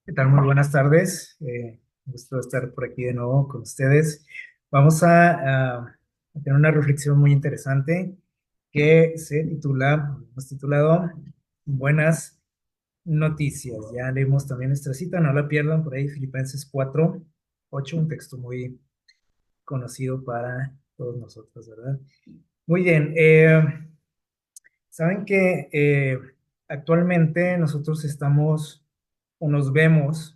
¿Qué tal? Muy buenas tardes. Un gusto estar por aquí de nuevo con ustedes. Vamos a tener una reflexión muy interesante que hemos titulado Buenas Noticias. Ya leímos también nuestra cita, no la pierdan por ahí, Filipenses 4:8, un texto muy conocido para todos nosotros, ¿verdad? Muy bien. Saben que actualmente nosotros estamos o nos vemos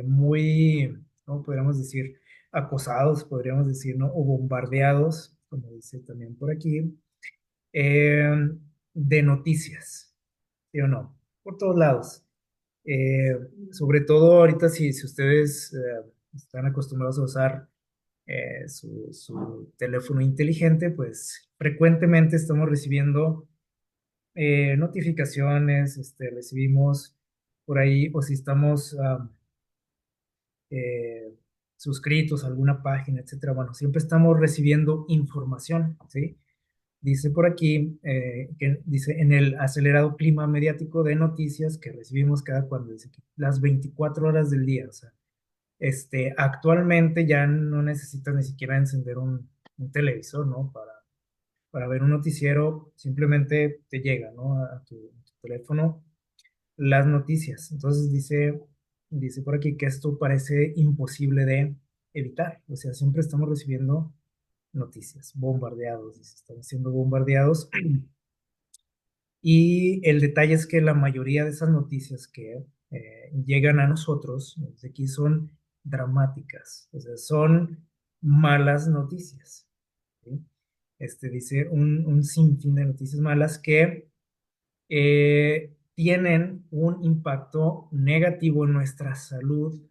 muy, ¿cómo podríamos decir? Acosados, podríamos decir, ¿no? O bombardeados, como dice también por aquí, eh, de noticias, ¿sí o no? Por todos lados. Eh, Sobre todo ahorita si ustedes están acostumbrados a usar su teléfono inteligente, pues frecuentemente estamos recibiendo notificaciones, recibimos por ahí, o si estamos eh, suscritos a alguna página, etcétera. Bueno, siempre estamos recibiendo información, ¿sí? Dice por aquí, que dice en el acelerado clima mediático de noticias que recibimos cada cuando, dice que las 24 horas del día, o sea, actualmente ya no necesitas ni siquiera encender un televisor, ¿no? Para ver un noticiero, simplemente te llega, ¿no? A tu teléfono las noticias. Entonces dice por aquí que esto parece imposible de evitar. O sea, siempre estamos recibiendo noticias, bombardeados, dice, estamos siendo bombardeados. Y el detalle es que la mayoría de esas noticias que llegan a nosotros, desde aquí, son dramáticas, o sea, son malas noticias. ¿Sí? Dice un sinfín de noticias malas que tienen un impacto negativo en nuestra salud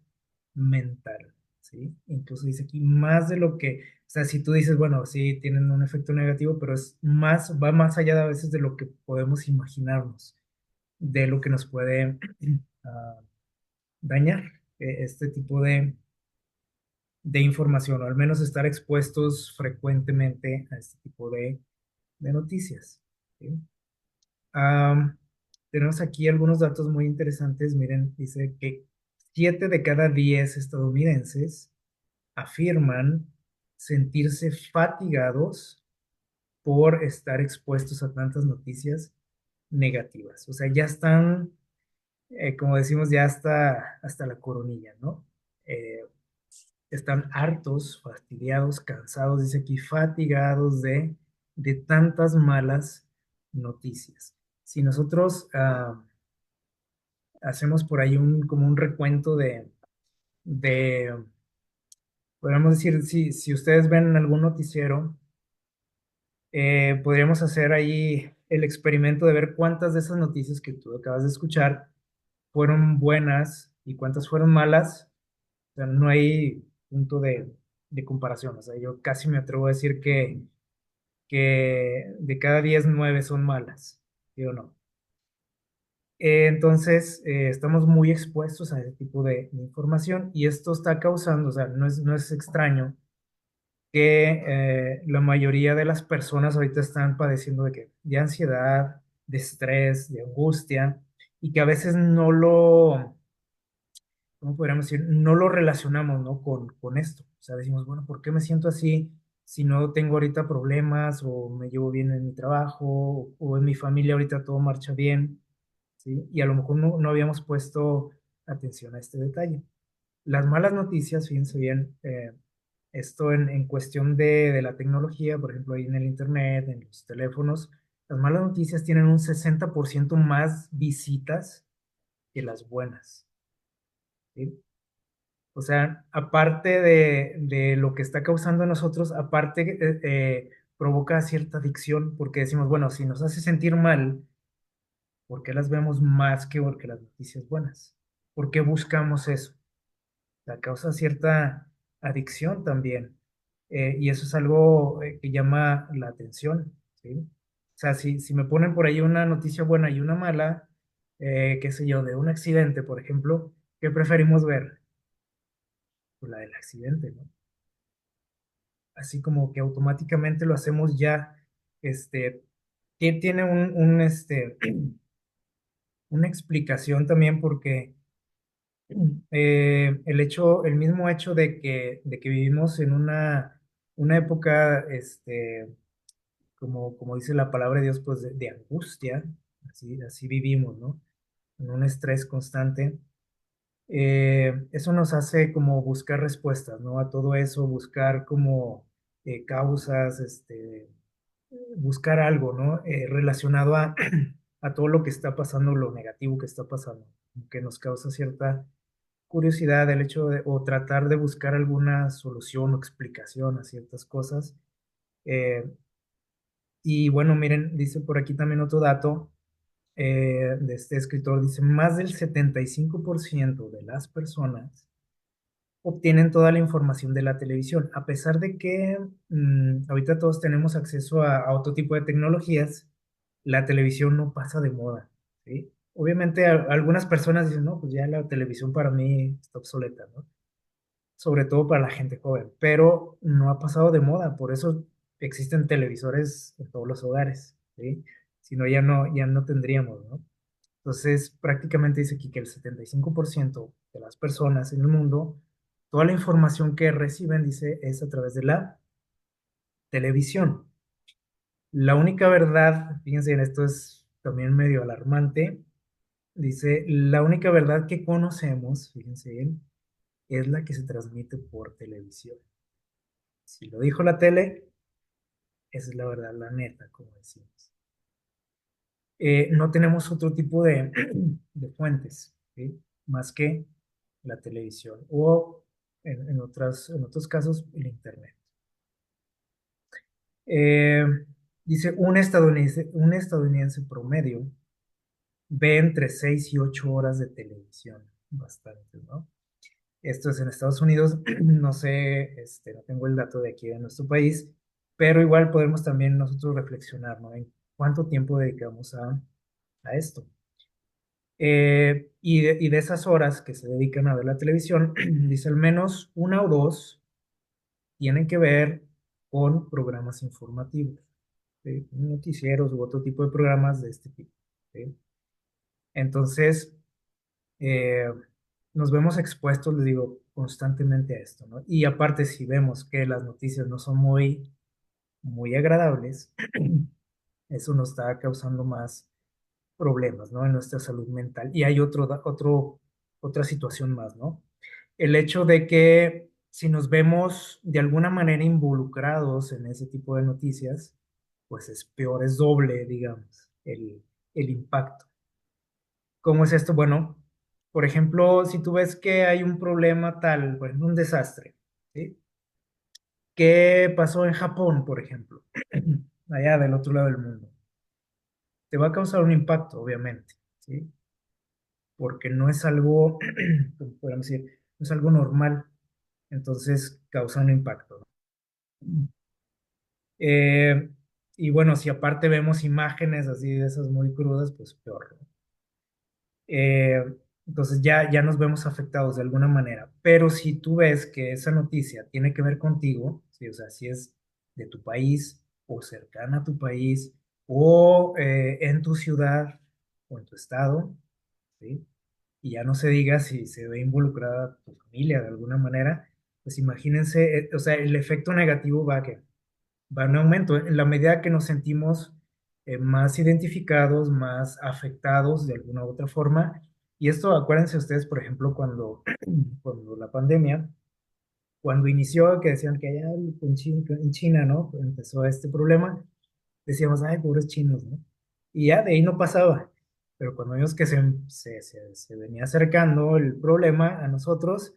mental, ¿sí? Incluso dice aquí más de lo que, o sea, si tú dices, bueno, sí, tienen un efecto negativo, pero es más, va más allá de a veces de lo que podemos imaginarnos, de lo que nos puede ah, dañar este tipo de información, o al menos estar expuestos frecuentemente a este tipo de noticias, ¿sí? Am, Tenemos aquí algunos datos muy interesantes. Miren, dice que 7 de cada 10 estadounidenses afirman sentirse fatigados por estar expuestos a tantas noticias negativas. O sea, ya están, como decimos, ya hasta la coronilla, ¿no? Eh, Están hartos, fastidiados, cansados, dice aquí, fatigados de tantas malas noticias. Si nosotros hacemos por ahí como un recuento de, podríamos decir, si ustedes ven algún noticiero, podríamos hacer ahí el experimento de ver cuántas de esas noticias que tú acabas de escuchar fueron buenas y cuántas fueron malas. O sea, no hay punto de comparación. O sea, yo casi me atrevo a decir que de cada 10 9 son malas, ¿sí o no? Entonces, estamos muy expuestos a ese tipo de información y esto está causando, o sea, no es extraño que la mayoría de las personas ahorita están padeciendo de ansiedad, de estrés, de angustia y que a veces ¿cómo podríamos decir? No lo relacionamos, ¿no? Con esto. O sea, decimos, bueno, ¿por qué me siento así si no tengo ahorita problemas o me llevo bien en mi trabajo o en mi familia ahorita todo marcha bien? ¿Sí? Y a lo mejor no habíamos puesto atención a este detalle. Las malas noticias, fíjense bien, esto en cuestión de la tecnología, por ejemplo, ahí en el internet, en los teléfonos, las malas noticias tienen un 60% más visitas que las buenas, ¿sí? O sea, aparte de lo que está causando en nosotros, aparte provoca cierta adicción, porque decimos, bueno, si nos hace sentir mal, ¿por qué las vemos más que porque las noticias buenas? ¿Por qué buscamos eso? La causa cierta adicción también. Y eso es algo que llama la atención, ¿sí? O sea, si me ponen por ahí una noticia buena y una mala, qué sé yo, de un accidente, por ejemplo, ¿qué preferimos ver? Pues la del accidente, ¿no? Así como que automáticamente lo hacemos ya, que tiene una explicación también porque El mismo hecho de que vivimos en una época, como dice la palabra de Dios, pues de angustia, así vivimos, ¿no? En un estrés constante. Eso nos hace como buscar respuestas, ¿no? A todo eso, buscar como causas, buscar algo, ¿no? Relacionado a todo lo que está pasando, lo negativo que está pasando, que nos causa cierta curiosidad el hecho de, o tratar de buscar alguna solución o explicación a ciertas cosas. Eh, y bueno, miren, dice por aquí también otro dato de este escritor, dice, más del 75% de las personas obtienen toda la información de la televisión, a pesar de que ahorita todos tenemos acceso a otro tipo de tecnologías, la televisión no pasa de moda, ¿sí? Obviamente algunas personas dicen, no, pues ya la televisión para mí está obsoleta, ¿no? Sobre todo para la gente joven, pero no ha pasado de moda, por eso existen televisores en todos los hogares, ¿sí? Si no, ya no tendríamos, ¿no? Entonces, prácticamente dice aquí que el 75% de las personas en el mundo, toda la información que reciben, dice, es a través de la televisión. La única verdad, fíjense, en esto es también medio alarmante, dice, la única verdad que conocemos, fíjense bien, es la que se transmite por televisión. Si lo dijo la tele, esa es la verdad, la neta, como decimos. No tenemos otro tipo de fuentes, ¿sí? Más que la televisión o en otros casos el Internet. Eh, dice, un estadounidense promedio ve entre 6 y 8 horas de televisión, bastante, ¿no? Esto es en Estados Unidos, no sé, no tengo el dato de aquí de nuestro país, pero igual podemos también nosotros reflexionar, ¿no? En cuánto tiempo dedicamos a esto. Y de esas horas que se dedican a ver la televisión, dice al menos una o dos tienen que ver con programas informativos, ¿sí? Noticieros u otro tipo de programas de este tipo, ¿sí? Entonces, eh, nos vemos expuestos, les digo, constantemente a esto, ¿no? Y aparte, si vemos que las noticias no son muy, muy agradables, eso nos está causando más problemas, ¿no? En nuestra salud mental. Y hay otra situación más, ¿no? El hecho de que si nos vemos de alguna manera involucrados en ese tipo de noticias, pues es peor, es doble, digamos, el impacto. ¿Cómo es esto? Bueno, por ejemplo, si tú ves que hay un problema tal, por ejemplo, un desastre, ¿sí? ¿Qué pasó en Japón, por ejemplo? Allá del otro lado del mundo. Te va a causar un impacto, obviamente, ¿sí? Porque no es algo, como podemos decir, no es algo normal, entonces causa un impacto, ¿no? Eh, y bueno, si aparte vemos imágenes así de esas muy crudas, pues peor, ¿no? Eh, entonces ya nos vemos afectados de alguna manera. Pero si tú ves que esa noticia tiene que ver contigo, ¿sí? O sea, si es de tu país o cercana a tu país o en tu ciudad o en tu estado, ¿sí? Y ya no se diga si se ve involucrada tu familia de alguna manera, pues imagínense, o sea, el efecto negativo va en aumento. En la medida que nos sentimos más identificados, más afectados de alguna u otra forma. Y esto, acuérdense ustedes, por ejemplo, cuando la pandemia, cuando inició, que decían que allá en China, ¿no? Empezó este problema, decíamos, ay, pobres chinos, ¿no? Y ya de ahí no pasaba. Pero cuando vimos que se venía acercando el problema a nosotros,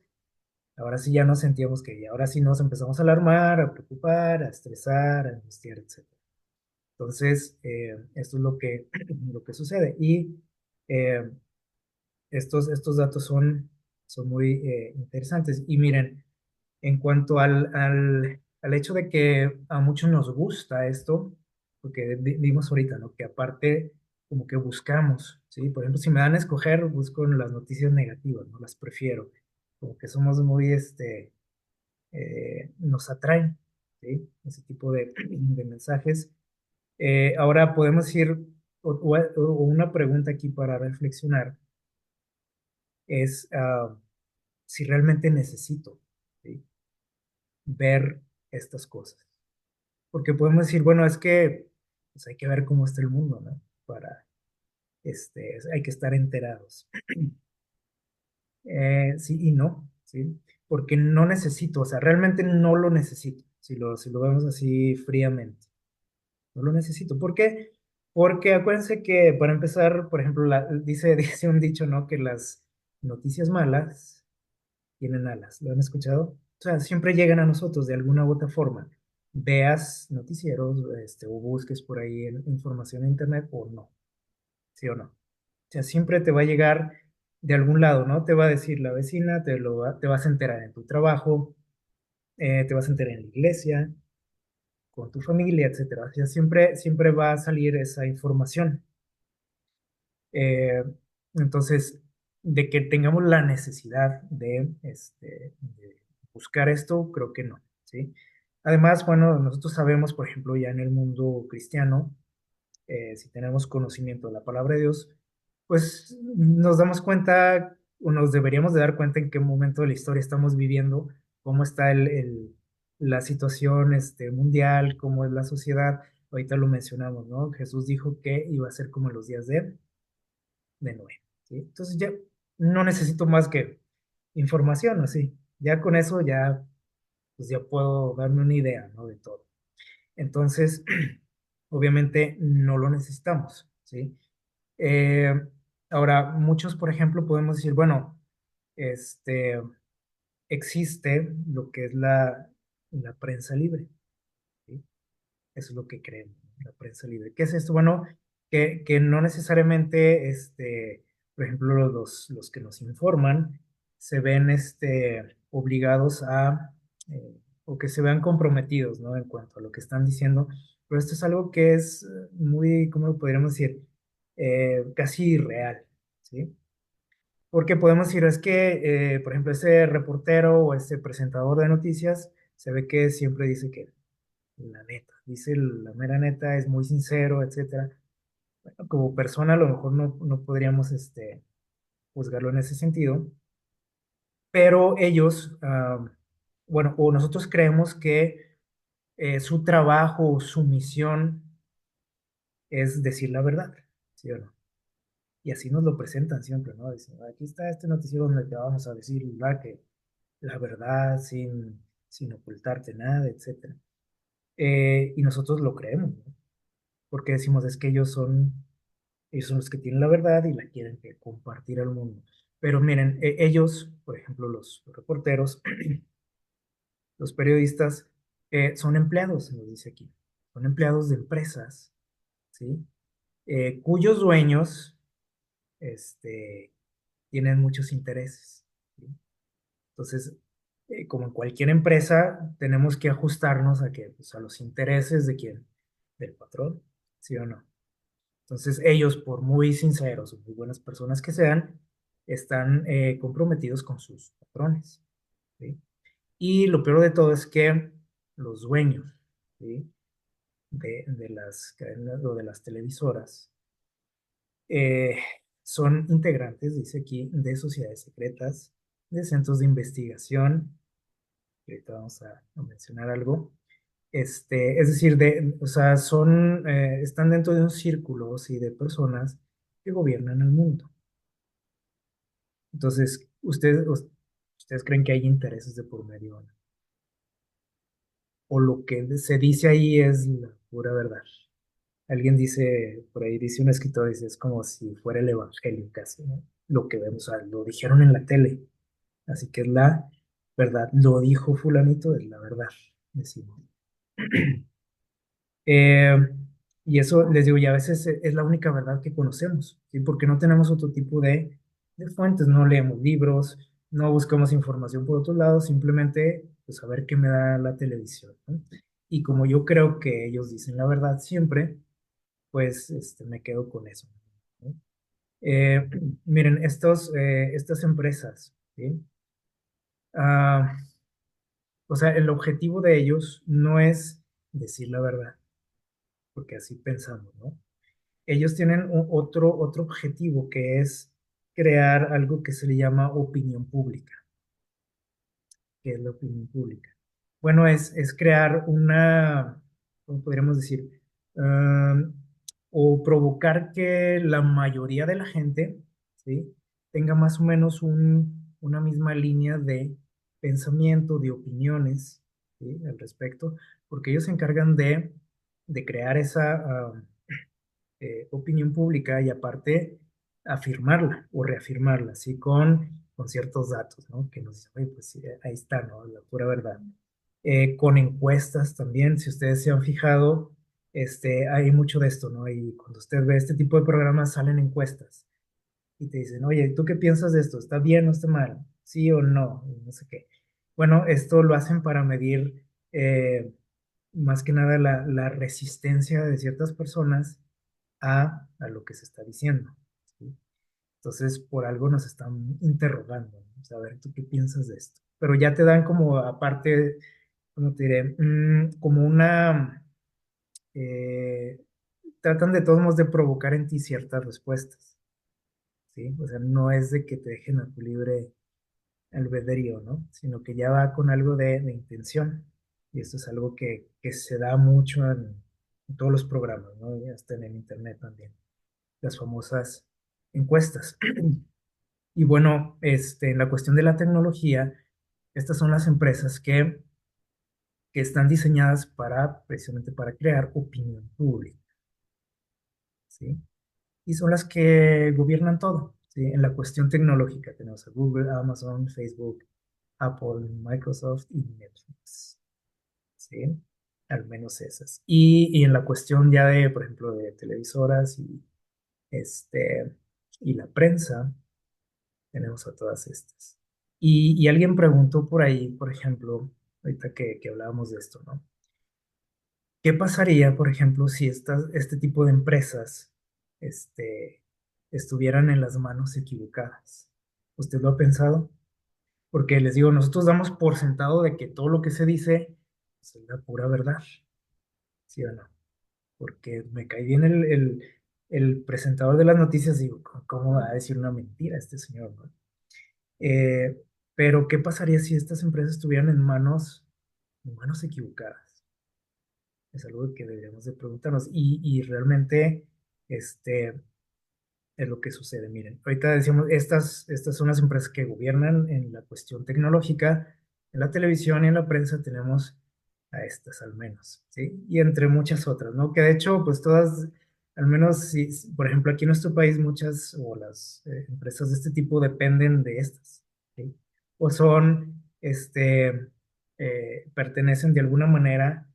ahora sí ya nos sentíamos que, y ahora sí nos empezamos a alarmar, a preocupar, a estresar, a angustiar, etcétera. Entonces, esto es lo que sucede. Y eh, estos datos son muy interesantes. Y miren, en cuanto al hecho de que a muchos nos gusta esto, porque vimos ahorita, ¿no? Que aparte, como que buscamos, ¿sí? Por ejemplo, si me dan a escoger, busco las noticias negativas, ¿no? Las prefiero. Como que somos muy, nos atraen, ¿sí? Ese tipo de mensajes. Ahora podemos ir, o una pregunta aquí para reflexionar. es si realmente necesito, ¿sí?, ver estas cosas. Porque podemos decir, bueno, es que pues, hay que ver cómo está el mundo, ¿no? Para, hay que estar enterados. Sí y no, ¿sí? Porque no necesito, o sea, realmente no lo necesito, si lo vemos así fríamente. No lo necesito. ¿Por qué? Porque acuérdense que para empezar, por ejemplo, dice un dicho, ¿no? Que las noticias malas tienen alas. ¿Lo han escuchado? O sea, siempre llegan a nosotros de alguna u otra forma. Veas noticieros, o busques por ahí información en internet o no, ¿sí o no? O sea, siempre te va a llegar de algún lado, ¿no? Te va a decir la vecina, te vas a enterar en tu trabajo, te vas a enterar en la iglesia, con tu familia, etcétera. O sea, siempre va a salir esa información. Eh, entonces, de que tengamos la necesidad de buscar esto, creo que no, ¿sí? Además, bueno, nosotros sabemos, por ejemplo, ya en el mundo cristiano, si tenemos conocimiento de la palabra de Dios, pues nos damos cuenta o nos deberíamos de dar cuenta en qué momento de la historia estamos viviendo, cómo está la situación mundial, cómo es la sociedad. Ahorita lo mencionamos, ¿no? Jesús dijo que iba a ser como en los días de Noé, ¿sí? Entonces ya no necesito más que información, así. Ya con eso ya, pues ya puedo darme una idea, ¿no? De todo. Entonces, obviamente no lo necesitamos, ¿sí? Eh, Ahora, muchos, por ejemplo, podemos decir, bueno, este, existe lo que es la prensa libre, ¿sí? Eso es lo que creemos, la prensa libre. ¿Qué es esto? Bueno, que no necesariamente, por ejemplo, los que nos informan se ven obligados a, o que se vean comprometidos, ¿no? En cuanto a lo que están diciendo. Pero esto es algo que es muy, ¿cómo lo podríamos decir? Casi irreal, ¿sí? Porque podemos decir, es que, por ejemplo, ese reportero o ese presentador de noticias se ve que siempre dice que la neta, dice la mera neta, es muy sincero, etcétera. Bueno, como persona a lo mejor no podríamos juzgarlo en ese sentido, pero ellos, bueno, o nosotros creemos que su trabajo, su misión es decir la verdad, ¿sí o no? Y así nos lo presentan siempre, ¿no? Dicen, aquí está este noticiero donde te vamos a decir la verdad sin ocultarte nada, etcétera. Y nosotros lo creemos, ¿no? Porque decimos es que ellos son los que tienen la verdad y la quieren compartir al mundo. Pero miren, ellos, por ejemplo, los reporteros, los periodistas, son empleados, se nos dice aquí, son empleados de empresas, ¿sí? Cuyos dueños, este, tienen muchos intereses, ¿sí? Entonces, como en cualquier empresa, tenemos que ajustarnos pues, a los intereses de quién, del patrón, ¿sí o no? Entonces, ellos, por muy sinceros o muy buenas personas que sean, están comprometidos con sus patrones, ¿sí? Y lo peor de todo es que los dueños, ¿sí?, de las cadenas o de las televisoras eh, son integrantes, dice aquí, de sociedades secretas, de centros de investigación, que ahorita vamos a mencionar algo, es decir, o sea, están dentro de un círculo, sí, de personas que gobiernan el mundo. Entonces, ustedes creen que hay intereses de por medio, ¿no? O lo que se dice ahí es la pura verdad. Alguien dice, por ahí dice un escritor, dice, es como si fuera el evangelio casi, ¿no? Lo que vemos, o sea, lo dijeron en la tele, así que es la verdad. Lo dijo fulanito, es la verdad, decimos. Eh, y eso les digo, y a veces es la única verdad que conocemos, ¿sí? Porque no tenemos otro tipo de fuentes, no leemos libros, no buscamos información por otros lados, simplemente pues a ver qué me da la televisión, ¿no? Y como yo creo que ellos dicen la verdad siempre, pues me quedo con eso, ¿no? Eh, Miren, estas empresas, ¿sí? Ah, o sea, el objetivo de ellos no es decir la verdad, porque así pensamos, ¿no? Ellos tienen otro objetivo que es crear algo que se le llama opinión pública. ¿Qué es la opinión pública? Bueno, es crear una, ¿cómo podríamos decir? Um, o provocar que la mayoría de la gente, ¿sí? Tenga más o menos una misma línea de pensamiento, de opiniones, ¿sí? Al respecto, porque ellos se encargan de crear esa, opinión pública y aparte afirmarla o reafirmarla, ¿sí? Con ciertos datos, ¿no? Que nos dicen, oye, pues sí, ahí está, ¿no? La pura verdad. Con encuestas también, si ustedes se han fijado, hay mucho de esto, ¿no? Y cuando usted ve este tipo de programas salen encuestas y te dicen, oye, ¿tú qué piensas de esto? ¿Está bien o está mal? ¿Sí o no? Y no sé qué. Bueno, esto lo hacen para medir más que nada la resistencia de ciertas personas a lo que se está diciendo, ¿sí? Entonces, por algo nos están interrogando, ¿no? O sea, a ver, ¿tú qué piensas de esto? Pero ya te dan como, aparte, ¿cómo te diré? Como una, eh, tratan de todos modos de provocar en ti ciertas respuestas, ¿sí? O sea, no es de que te dejen a tu libre albedrío, ¿no? Sino que ya va con algo de intención. Y esto es algo que se da mucho en todos los programas, ¿no? Y hasta en el internet también, las famosas encuestas. Y bueno, en la cuestión de la tecnología, estas son las empresas que están diseñadas para, precisamente para crear opinión pública, ¿sí? Y son las que gobiernan todo, ¿sí? En la cuestión tecnológica tenemos a Google, Amazon, Facebook, Apple, Microsoft y Netflix, ¿sí? Al menos esas. Y en la cuestión ya de, por ejemplo, de televisoras este, y la prensa, tenemos a todas estas. Y alguien preguntó por ahí, por ejemplo, ahorita que hablábamos de esto, ¿no? ¿Qué pasaría, por ejemplo, si este tipo de empresas este, estuvieran en las manos equivocadas? ¿Usted lo ha pensado? Porque les digo, nosotros damos por sentado de que todo lo que se dice pues, es la pura verdad, ¿sí o no? Porque me cae bien el presentador de las noticias, digo, ¿cómo va a decir una mentira este señor, no? Eh, pero, ¿qué pasaría si estas empresas estuvieran en manos equivocadas? Es algo que deberíamos de preguntarnos. Y realmente, este, es lo que sucede. Miren, ahorita decíamos, estas son las empresas que gobiernan en la cuestión tecnológica, en la televisión y en la prensa tenemos a estas al menos, ¿sí? Y entre muchas otras, ¿no? Que de hecho, pues todas, al menos, si, por ejemplo, aquí en nuestro país, muchas o las empresas de este tipo dependen de estas, ¿sí? O son, pertenecen de alguna manera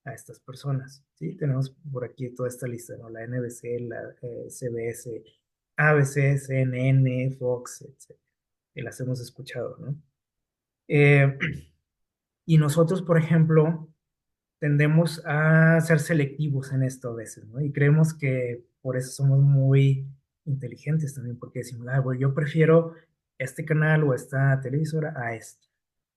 a estas personas, ¿sí? Tenemos por aquí toda esta lista, ¿no? La NBC, la CBS, ABC, CNN, Fox, etc. Y las hemos escuchado, ¿no? Eh, y nosotros, por ejemplo, tendemos a ser selectivos en esto a veces, ¿no? Y creemos que por eso somos muy inteligentes también, porque decimos, ah, bueno, yo prefiero este canal o esta televisora a este,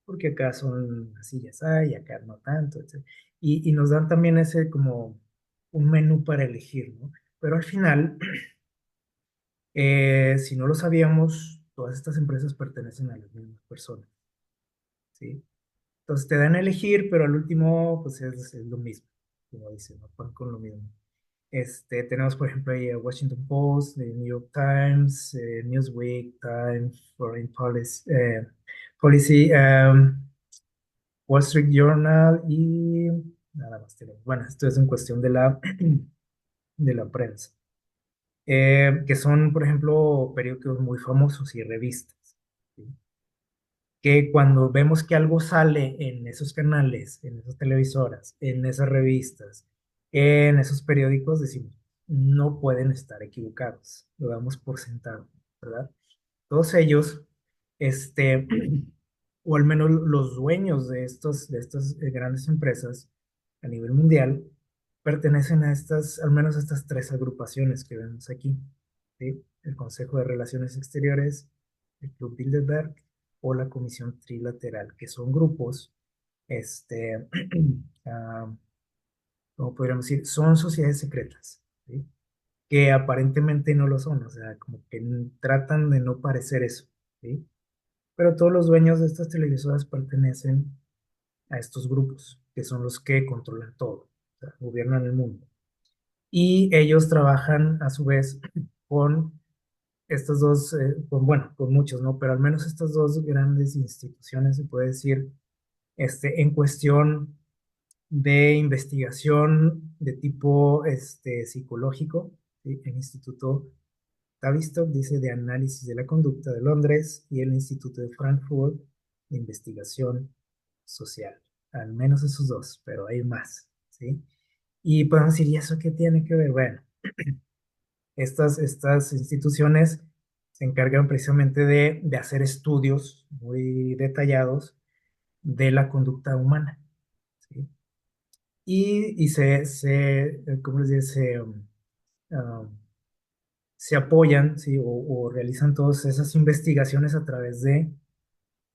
porque acá son así ya está, y acá no tanto, etc. Y nos dan también ese como un menú para elegir, ¿no? Pero al final, si no lo sabíamos, todas estas empresas pertenecen a las mismas personas, ¿sí? Entonces te dan a elegir, pero al último, pues es lo mismo, como dicen, ¿no? Van con lo mismo. Tenemos, por ejemplo, ahí a Washington Post, the New York Times, Newsweek, Time, Foreign Policy, Policy Wall Street Journal y nada más tenemos. Bueno, esto es en cuestión de la prensa, que son, por ejemplo, periódicos muy famosos y revistas, ¿sí? Que cuando vemos que algo sale en esos canales, en esas televisoras, en esas revistas, en esos periódicos, decimos, no pueden estar equivocados, lo damos por sentado, ¿verdad? Todos ellos, este, o al menos los dueños de estas grandes empresas a nivel mundial, pertenecen a estas, al menos a estas tres agrupaciones que vemos aquí, ¿sí? El Consejo de Relaciones Exteriores, el Club Bilderberg o la Comisión Trilateral, que son grupos, este, ah, ¿cómo podríamos decir? Son sociedades secretas, ¿sí? que aparentemente no lo son, o sea, como que tratan de no parecer eso, ¿sí? Pero todos los dueños de estas televisoras pertenecen a estos grupos, que son los que controlan todo, o sea, gobiernan el mundo. Y ellos trabajan a su vez con estas dos, bueno, con muchos, ¿no? Pero al menos estas dos grandes instituciones, se puede decir, en cuestión de investigación de tipo psicológico, ¿sí? El Instituto Tavistock dice de Análisis de la Conducta de Londres y el Instituto de Frankfurt de Investigación Social. Al menos esos dos, pero hay más, ¿sí? Y podemos decir, ¿y eso qué tiene que ver? Bueno, estas instituciones se encargan precisamente de hacer estudios muy detallados de la conducta humana, ¿sí? ¿Cómo les dice? Um, se apoyan, ¿sí? O realizan todas esas investigaciones a través de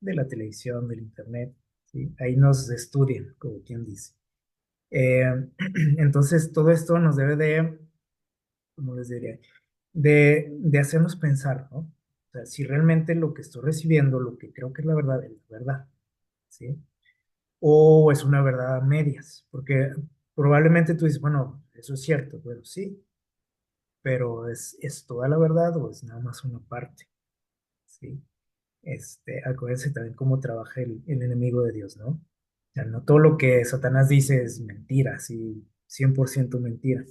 la televisión, del internet, ¿sí? Ahí nos estudian, como quien dice. Eh, entonces, todo esto nos debe de, ¿cómo les diría? De hacernos pensar, ¿no? O sea, si realmente lo que estoy recibiendo, lo que creo que es la verdad, ¿sí? O es una verdad a medias, porque probablemente tú dices, bueno, eso es cierto, bueno, sí, pero ¿es toda la verdad o es nada más una parte? ¿Sí? Acuérdense también cómo trabaja el enemigo de Dios, ¿no? O sea, no todo lo que Satanás dice es mentira, sí, 100% mentira.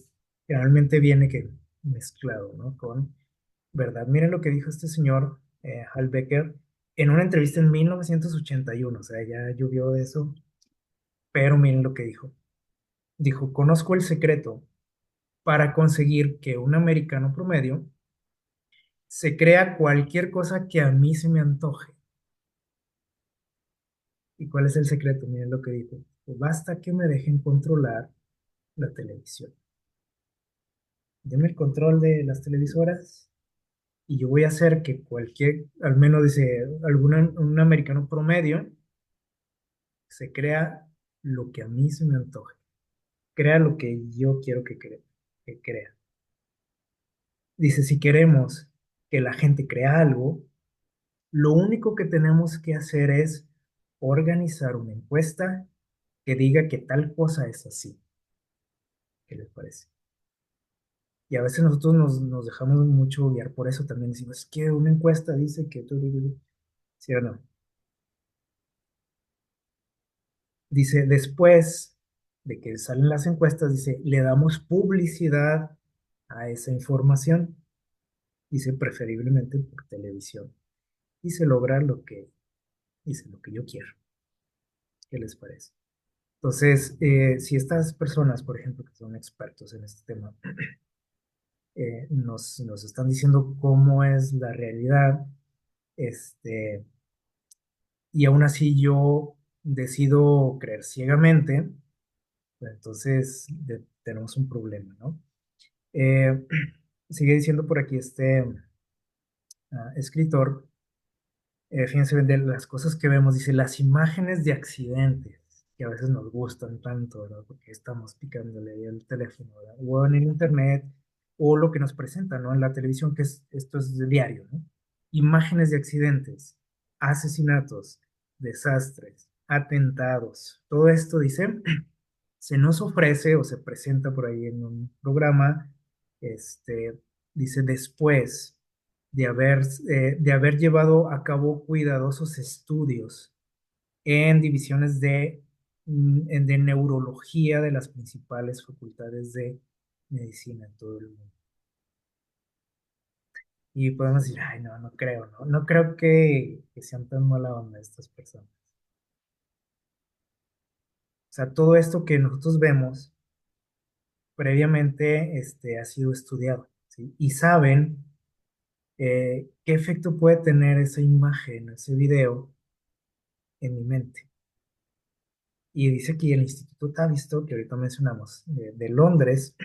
Generalmente viene que mezclado, ¿no? Con verdad. Miren lo que dijo este señor, Hal Becker, en una entrevista en 1981, o sea, ya llovió de eso, pero miren lo que dijo. Dijo, conozco el secreto para conseguir que un americano promedio se crea cualquier cosa que a mí se me antoje. ¿Y cuál es el secreto? Miren lo que dijo. Pues basta que me dejen controlar la televisión. Denme el control de las televisoras y yo voy a hacer que cualquier, al menos dice, un americano promedio, se crea lo que a mí se me antoje. Crea lo que yo quiero que crea. Dice, si queremos que la gente crea algo, lo único que tenemos que hacer es organizar una encuesta que diga que tal cosa es así. ¿Qué les parece? Y a veces nosotros nos dejamos mucho guiar por eso también. Decimos, es que una encuesta dice que tú, ¿sí o no? Dice, después de que salen las encuestas, dice, le damos publicidad a esa información. Dice, preferiblemente por televisión. Y se logra dice, lo que yo quiero. ¿Qué les parece? Entonces, si estas personas, por ejemplo, que son expertos en este tema, nos están diciendo cómo es la realidad, este, y aún así yo decido creer ciegamente, pues entonces tenemos un problema, ¿no? Eh, sigue diciendo por aquí este escritor, fíjense bien de las cosas que vemos, dice, las imágenes de accidentes, que a veces nos gustan tanto, ¿verdad? Porque estamos picándole ahí el teléfono, ¿verdad? O en el internet, o lo que nos presentan, ¿no? En la televisión, esto es de diario, ¿no? Imágenes de accidentes, asesinatos, desastres, atentados, todo esto, dice, se nos ofrece o se presenta por ahí en un programa, dice, después de haber llevado a cabo cuidadosos estudios en divisiones de neurología de las principales facultades de medicina en todo el mundo. Y podemos decir, ay, no, no creo, ¿no? No creo que sean tan mala onda estas personas. O sea, todo esto que nosotros vemos previamente ha sido estudiado, ¿sí? Y saben qué efecto puede tener esa imagen, ese video en mi mente. Y dice que el Instituto Tavistock, que ahorita mencionamos, de Londres,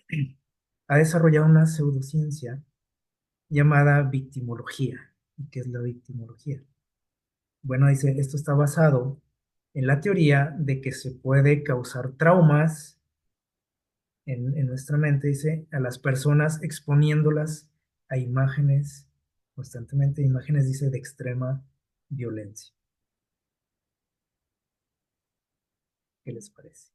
ha desarrollado una pseudociencia llamada victimología. ¿Y qué es la victimología? Bueno, dice, esto está basado en la teoría de que se puede causar traumas en nuestra mente, dice, a las personas exponiéndolas a imágenes, constantemente imágenes, dice, de extrema violencia. ¿Qué les parece?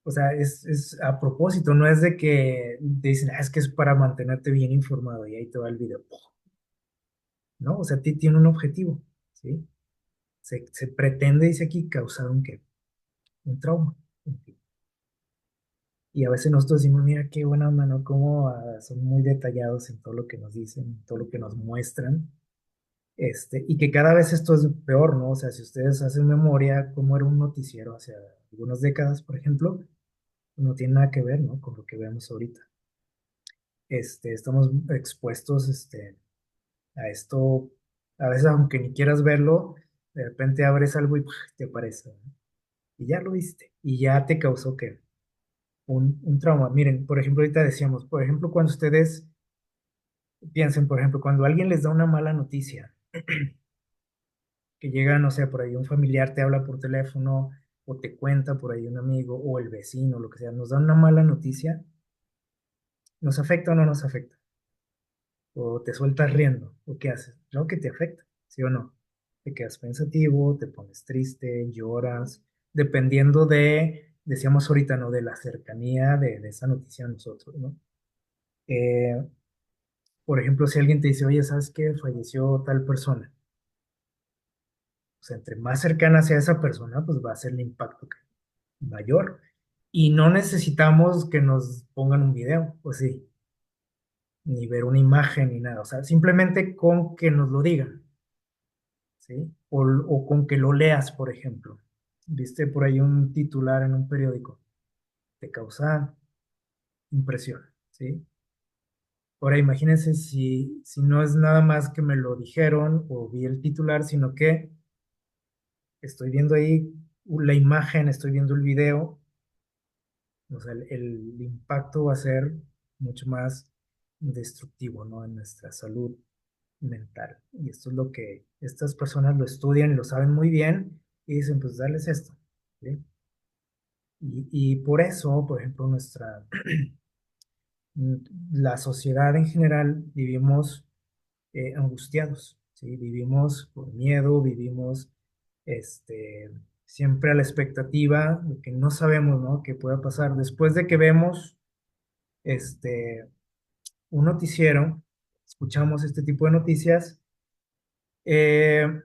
O sea, es a propósito, no es de que te dicen, "Ah, es que es para mantenerte bien informado y ahí te va el video". No, o sea, tiene un objetivo, ¿sí? Se pretende, dice aquí, causar un qué, un trauma. Y a veces nosotros decimos, mira qué buena onda, ¿no? Cómo son muy detallados en todo lo que nos dicen, en todo lo que nos muestran. Y que cada vez esto es peor, ¿no? O sea, si ustedes hacen memoria, cómo era un noticiero hace algunas décadas, por ejemplo, no tiene nada que ver, ¿no? Con lo que vemos ahorita. Estamos expuestos, a esto, a veces aunque ni quieras verlo, de repente abres algo y ¡puf! Te aparece, ¿no? Y ya lo viste, y ya te causó, ¿qué? Un trauma. Miren, por ejemplo, ahorita decíamos, por ejemplo, cuando ustedes piensen, por ejemplo, cuando alguien les da una mala noticia, que llega, no sé, por ahí un familiar te habla por teléfono o te cuenta por ahí un amigo o el vecino, lo que sea, nos da una mala noticia, ¿nos afecta o no nos afecta? O te sueltas riendo, o qué haces, ¿no? Que te afecta, ¿sí o no? Te quedas pensativo, te pones triste, lloras, dependiendo decíamos ahorita, ¿no? De la cercanía de esa noticia a nosotros, ¿no? Eh, por ejemplo, si alguien te dice, oye, ¿sabes qué? Falleció tal persona. O sea, entre más cercana sea esa persona, pues va a ser el impacto mayor. Y no necesitamos que nos pongan un video, o sí, ni ver una imagen ni nada. O sea, simplemente con que nos lo digan, ¿sí? O con que lo leas, por ejemplo. Viste por ahí un titular en un periódico, te causa impresión, ¿sí? Ahora imagínense si no es nada más que me lo dijeron o vi el titular, sino que estoy viendo ahí la imagen, estoy viendo el video, o sea, el impacto va a ser mucho más destructivo, ¿no? En nuestra salud mental. Y esto es lo que estas personas lo estudian y lo saben muy bien y dicen, pues darles esto, ¿sí? Y por eso, por ejemplo, la sociedad en general vivimos angustiados, ¿sí? Vivimos por miedo, vivimos este, siempre a la expectativa de que no sabemos, ¿no? Qué pueda pasar. Después de que vemos este, un noticiero, escuchamos este tipo de noticias, eh,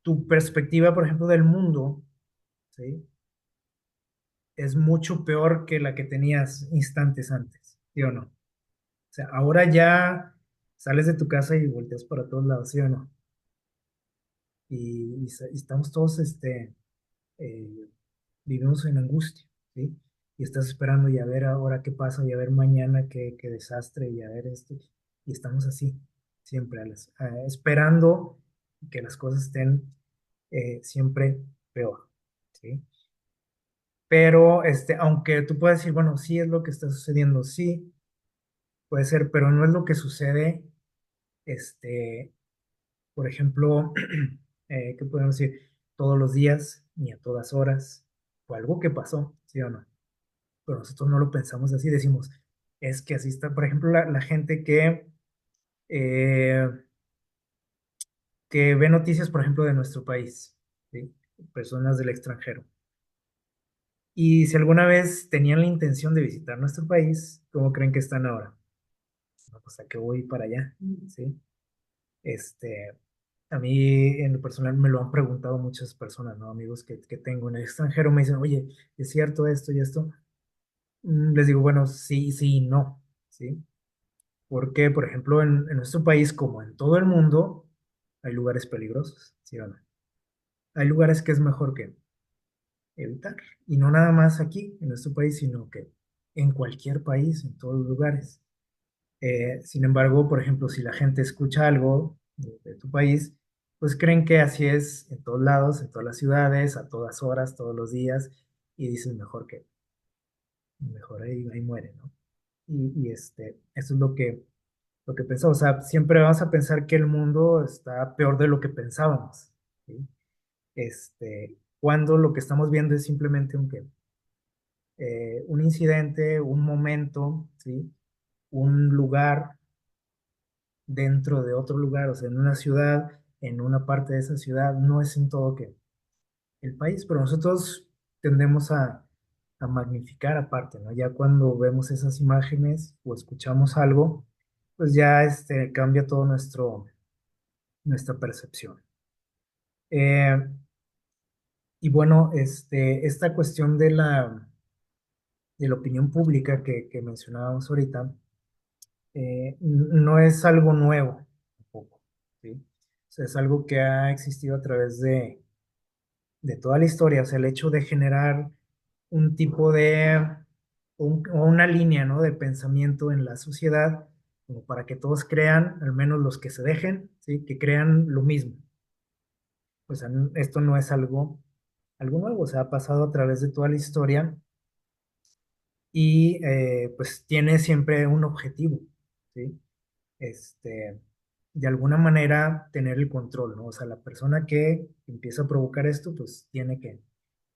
tu perspectiva, por ejemplo, del mundo, ¿sí? Es mucho peor que la que tenías instantes antes, ¿sí o no? O sea, ahora ya sales de tu casa y volteas para todos lados, ¿sí o no? Y estamos todos, eh, vivimos en angustia, ¿sí? Y estás esperando y a ver ahora qué pasa y a ver mañana qué desastre y a ver esto. Y estamos así, siempre esperando que las cosas estén siempre peor, ¿sí? Pero, aunque tú puedes decir, bueno, sí es lo que está sucediendo, sí, puede ser, pero no es lo que sucede, este, por ejemplo, ¿qué podemos decir? Todos los días, ni a todas horas, o algo que pasó, ¿sí o no? Pero nosotros no lo pensamos así, decimos, es que así está, por ejemplo, la gente eh, que ve noticias, por ejemplo, de nuestro país, ¿sí? Personas del extranjero. Y si alguna vez tenían la intención de visitar nuestro país, ¿cómo creen que están ahora? No, pues a qué voy para allá, ¿sí? Este, a mí en lo personal me lo han preguntado muchas personas, ¿no? Amigos que tengo en el extranjero me dicen, oye, ¿es cierto esto y esto? Les digo, bueno, sí, sí y no, ¿sí? Porque, por ejemplo, en nuestro país, como en todo el mundo, hay lugares peligrosos, ¿sí o no? Hay lugares que es mejor que evitar. Y no nada más aquí, en nuestro país, sino que en cualquier país, en todos los lugares. Sin embargo, por ejemplo, si la gente escucha algo de tu país, pues creen que así es en todos lados, en todas las ciudades, a todas horas, todos los días, y dicen mejor ahí muere, ¿no? Eso es lo que pensamos. O sea, siempre vamos a pensar que el mundo está peor de lo que pensábamos, ¿sí? Cuando lo que estamos viendo es simplemente un incidente, un momento, ¿sí? Un lugar dentro de otro lugar, o sea, en una ciudad, en una parte de esa ciudad, no es en todo que el país, pero nosotros tendemos a magnificar aparte, ¿no? Ya cuando vemos esas imágenes o escuchamos algo, pues ya cambia todo nuestra percepción. Eh, y bueno, esta cuestión de la opinión pública que mencionábamos ahorita, no es algo nuevo tampoco, ¿sí? O sea, es algo que ha existido a través de toda la historia, o sea, el hecho de generar un tipo o una línea, ¿no? De pensamiento en la sociedad, como para que todos crean, al menos los que se dejen, ¿sí? Que crean lo mismo. O sea, esto no es algo nuevo, o sea, ha pasado a través de toda la historia y pues tiene siempre un objetivo, ¿sí? Este, de alguna manera tener el control, ¿no? O sea, la persona que empieza a provocar esto, pues tiene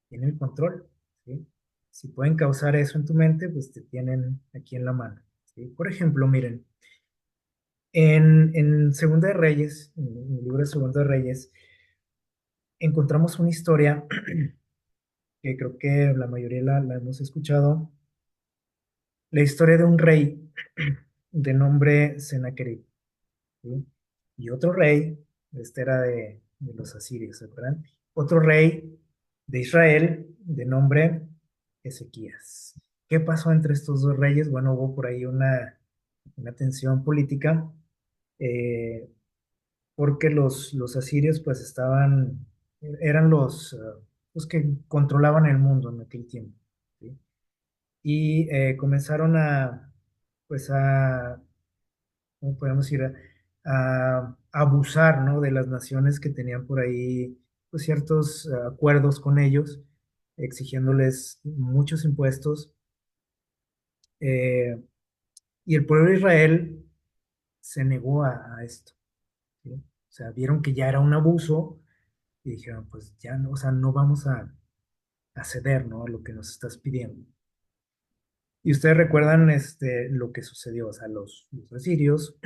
el control, ¿sí? Si pueden causar eso en tu mente, pues te tienen aquí en la mano, ¿sí? Por ejemplo, miren, en Segunda de Reyes, en el libro de Segunda de Reyes, encontramos una historia que creo que la mayoría la hemos escuchado, la historia de un rey de nombre Sennacherib, ¿sí? Y otro rey, este era de los asirios, ¿se acuerdan? Otro rey de Israel de nombre Ezequías. ¿Qué pasó entre estos dos reyes? Bueno, hubo por ahí una tensión política, eh, porque los asirios pues eran los que controlaban el mundo en aquel tiempo, ¿sí? Y comenzaron pues ¿cómo podemos ir a abusar, ¿no? De las naciones que tenían por ahí, pues, ciertos acuerdos con ellos, exigiéndoles muchos impuestos. eh, y el pueblo de Israel se negó a esto, ¿sí? O sea, vieron que ya era un abuso y dijeron, pues ya no, o sea, no vamos a ceder, ¿no? A lo que nos estás pidiendo. Y ustedes recuerdan lo que sucedió, o sea, los asirios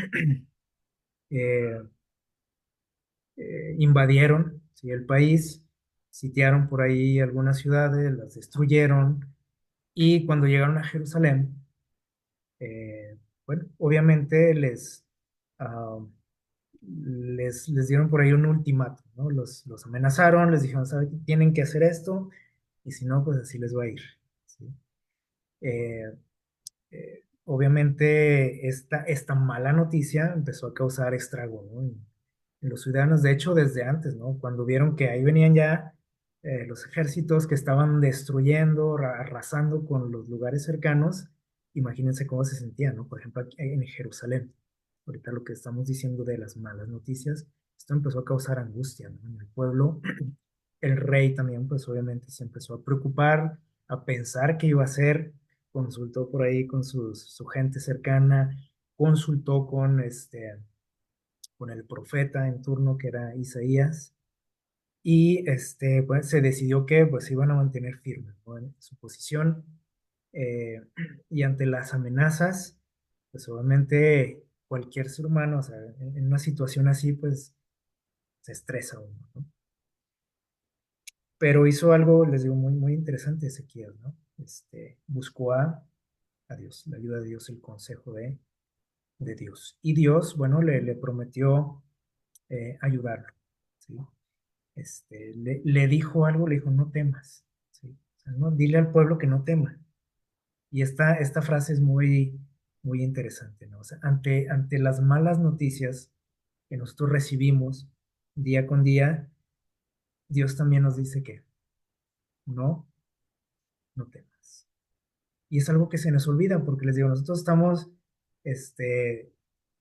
eh, invadieron, ¿sí? El país, sitiaron por ahí algunas ciudades, las destruyeron y cuando llegaron a Jerusalén, eh, bueno, obviamente ah, les dieron por ahí un ultimátum, ¿no? Los amenazaron, les dijeron, ¿saben qué? Tienen que hacer esto y si no, pues así les va a ir, ¿sí? Eh, obviamente esta mala noticia empezó a causar estrago, ¿no? En los ciudadanos, de hecho, desde antes, ¿no? Cuando vieron que ahí venían ya los ejércitos que estaban destruyendo, arrasando con los lugares cercanos, imagínense cómo se sentían, ¿no? Por ejemplo, aquí en Jerusalén, ahorita lo que estamos diciendo de las malas noticias, esto empezó a causar angustia, ¿no? En el pueblo, el rey también, pues obviamente se empezó a preocupar, a pensar qué iba a hacer, consultó por ahí con su gente cercana, consultó con el profeta en turno que era Isaías, y pues, se decidió que pues iban a mantener firme, ¿no? En su posición, eh, y ante las amenazas, pues obviamente cualquier ser humano, o sea, en una situación así, pues se estresa uno, ¿no? Pero hizo algo, les digo, muy, muy interesante Ezequiel, ¿no? Buscó a Dios, la ayuda de Dios, el consejo de Dios. Y Dios, bueno, le prometió ayudarlo, ¿sí? Le dijo algo, le dijo, no temas, ¿sí? O sea, no, dile al pueblo que no tema. Y esta frase es muy, muy interesante, ¿no? O sea, ante las malas noticias que nosotros recibimos día con día, Dios también nos dice que no, no temas. Y es algo que se nos olvida, porque les digo, nosotros estamos,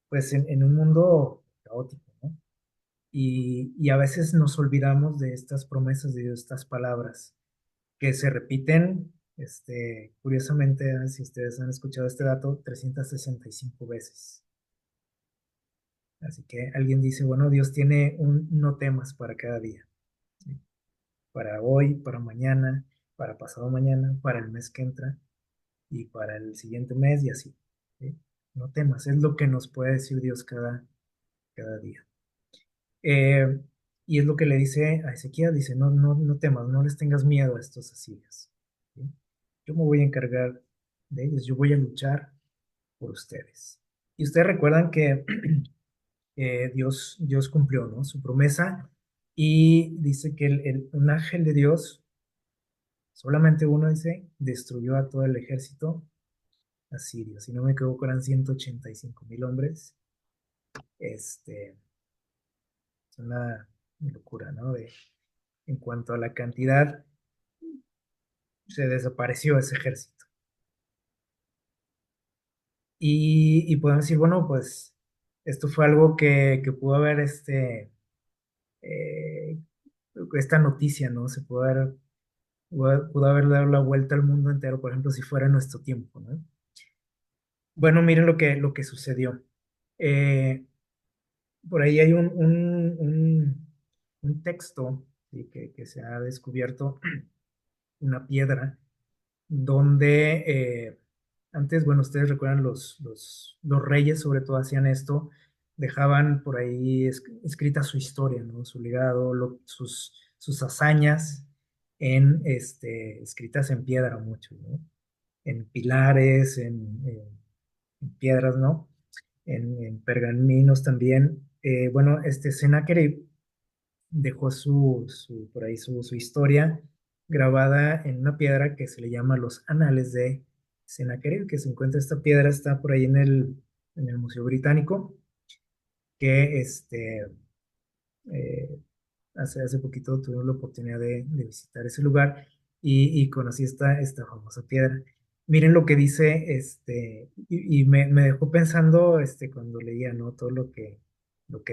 pues, en un mundo caótico, ¿no? Y a veces nos olvidamos de estas promesas de Dios, estas palabras que se repiten, curiosamente, si ustedes han escuchado este dato, 365 veces. Así que alguien dice, bueno, Dios tiene un no temas para cada día, ¿sí? Para hoy, para mañana. para pasado mañana, para el mes que entra y para el siguiente mes y así. ¿Sí? No temas, es lo que nos puede decir Dios cada día. Eh, y es lo que le dice a Ezequiel, dice, no temas, no les tengas miedo a estos asirios. ¿Sí? Yo me voy a encargar de ellos, yo voy a luchar por ustedes. Y ustedes recuerdan que Dios cumplió, ¿no? Su promesa y dice que un ángel de Dios, solamente uno dice, destruyó a todo el ejército asirio. Si no me equivoco, eran 185,000 hombres. Este, es una locura, ¿no? En cuanto a la cantidad, se desapareció ese ejército. Y podemos decir, bueno, pues esto fue algo que pudo haber, eh, esta noticia, ¿no? Pudo haber dado la vuelta al mundo entero, por ejemplo, si fuera nuestro tiempo, ¿no? Bueno, miren lo que sucedió. Eh, por ahí hay un texto, ¿sí? que se ha descubierto, una piedra donde antes, bueno, ustedes recuerdan los reyes sobre todo hacían esto, dejaban por ahí escrita su historia, ¿no? Su legado, sus hazañas escritas en piedra mucho, ¿no? En pilares, en piedras, ¿no? En pergaminos también. Bueno, Sennacherib dejó por ahí su historia grabada en una piedra que se le llama los Anales de Sennacherib, que se encuentra esta piedra, está por ahí en el Museo Británico, que eh, hace poquito tuve la oportunidad de visitar ese lugar y conocí esta famosa piedra. Miren lo que dice, y me dejó pensando cuando leía, ¿no? Todo lo que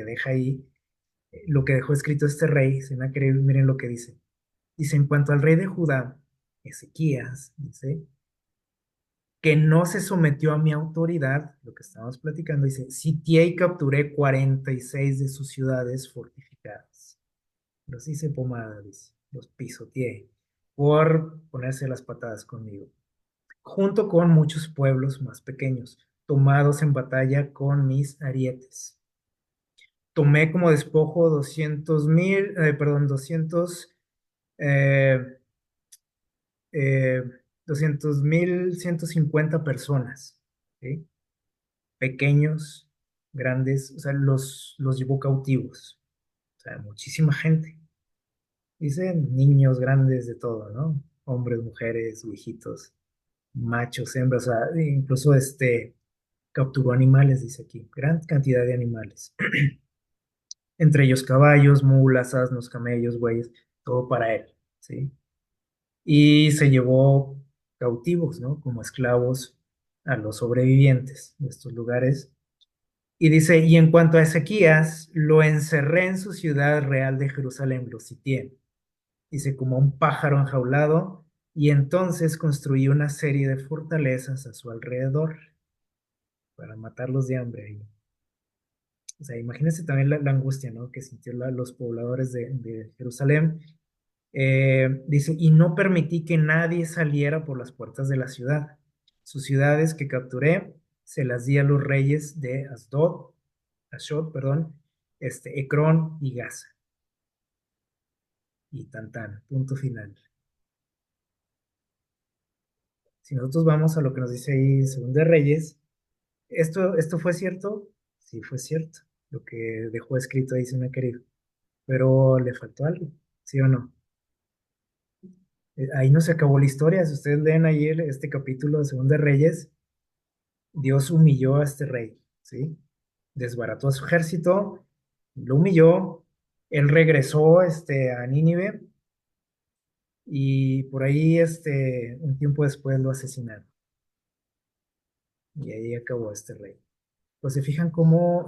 deja ahí, lo que dejó escrito este rey, Sennacherib, miren lo que dice. Dice, en cuanto al rey de Judá, Ezequías, dice, que no se sometió a mi autoridad, lo que estábamos platicando, dice, sitié y capturé 46 de sus ciudades fortificadas. Los hice pomada, dice, los pisoteé por ponerse las patadas conmigo, junto con muchos pueblos más pequeños, tomados en batalla con mis arietes. Tomé como despojo eh, 200,150 personas, ¿sí? Pequeños, grandes, o sea, los llevó cautivos, o sea, muchísima gente. Dicen niños, grandes, de todo, ¿no? Hombres, mujeres, viejitos, machos, hembras, o sea, incluso capturó animales, dice aquí, gran cantidad de animales. Entre ellos caballos, mulas, asnos, camellos, bueyes, todo para él, ¿sí? Y se llevó cautivos, ¿no? Como esclavos a los sobrevivientes de estos lugares. Y dice, y en cuanto a Ezequías, lo encerré en su ciudad real de Jerusalén, lo sitié. Dice, como un pájaro enjaulado, y entonces construí una serie de fortalezas a su alrededor para matarlos de hambre ahí. O sea, imagínense también la angustia, ¿no? Que sintió los pobladores de Jerusalén. Dice, y no permití que nadie saliera por las puertas de la ciudad. Sus ciudades que capturé se las di a los reyes de Ashdod, perdón, Ecrón y Gaza. Y tan, punto final. Si nosotros vamos a lo que nos dice ahí Según de Reyes, ¿esto fue cierto? Sí, fue cierto. Lo que dejó escrito ahí Sennacherib. Pero le faltó algo, ¿sí o no? Ahí no se acabó la historia. Si ustedes leen ahí este capítulo de Según de Reyes, Dios humilló a este rey, ¿sí? Desbarató a su ejército, lo humilló, él regresó a Nínive y por ahí un tiempo después lo asesinaron y ahí acabó este rey. Pues se fijan cómo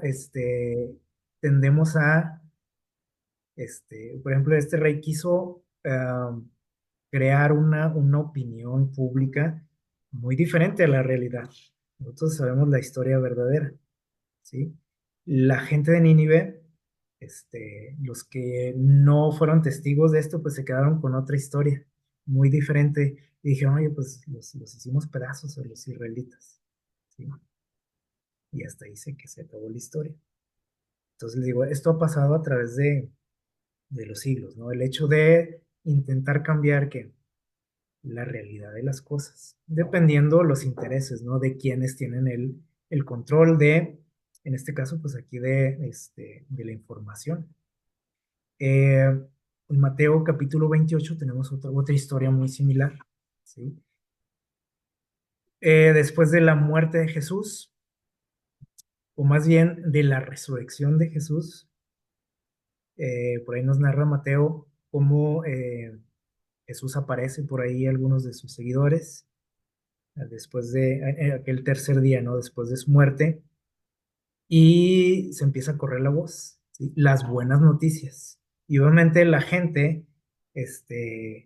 tendemos a, por ejemplo, este rey quiso crear una opinión pública muy diferente a la realidad. Nosotros sabemos la historia verdadera. ¿Sí? La gente de Nínive, los que no fueron testigos de esto, pues se quedaron con otra historia. muy diferente. Y dijeron, oye, pues los hicimos pedazos a los israelitas, ¿sí? Y hasta ahí sé que se acabó la historia. Entonces les digo, esto ha pasado a través de los siglos, ¿no? El hecho de intentar cambiar que la realidad de las cosas, dependiendo los intereses, ¿no? De quienes tienen el control de, en este caso, pues aquí de la información. En Mateo capítulo 28 tenemos otra historia muy similar, ¿sí? Después de la muerte de Jesús, o más bien de la resurrección de Jesús, por ahí nos narra Mateo cómo Jesús aparece por ahí a algunos de sus seguidores después de aquel tercer día, ¿no? Después de su muerte, y se empieza a correr la voz, ¿sí? Las buenas noticias. Y obviamente la gente,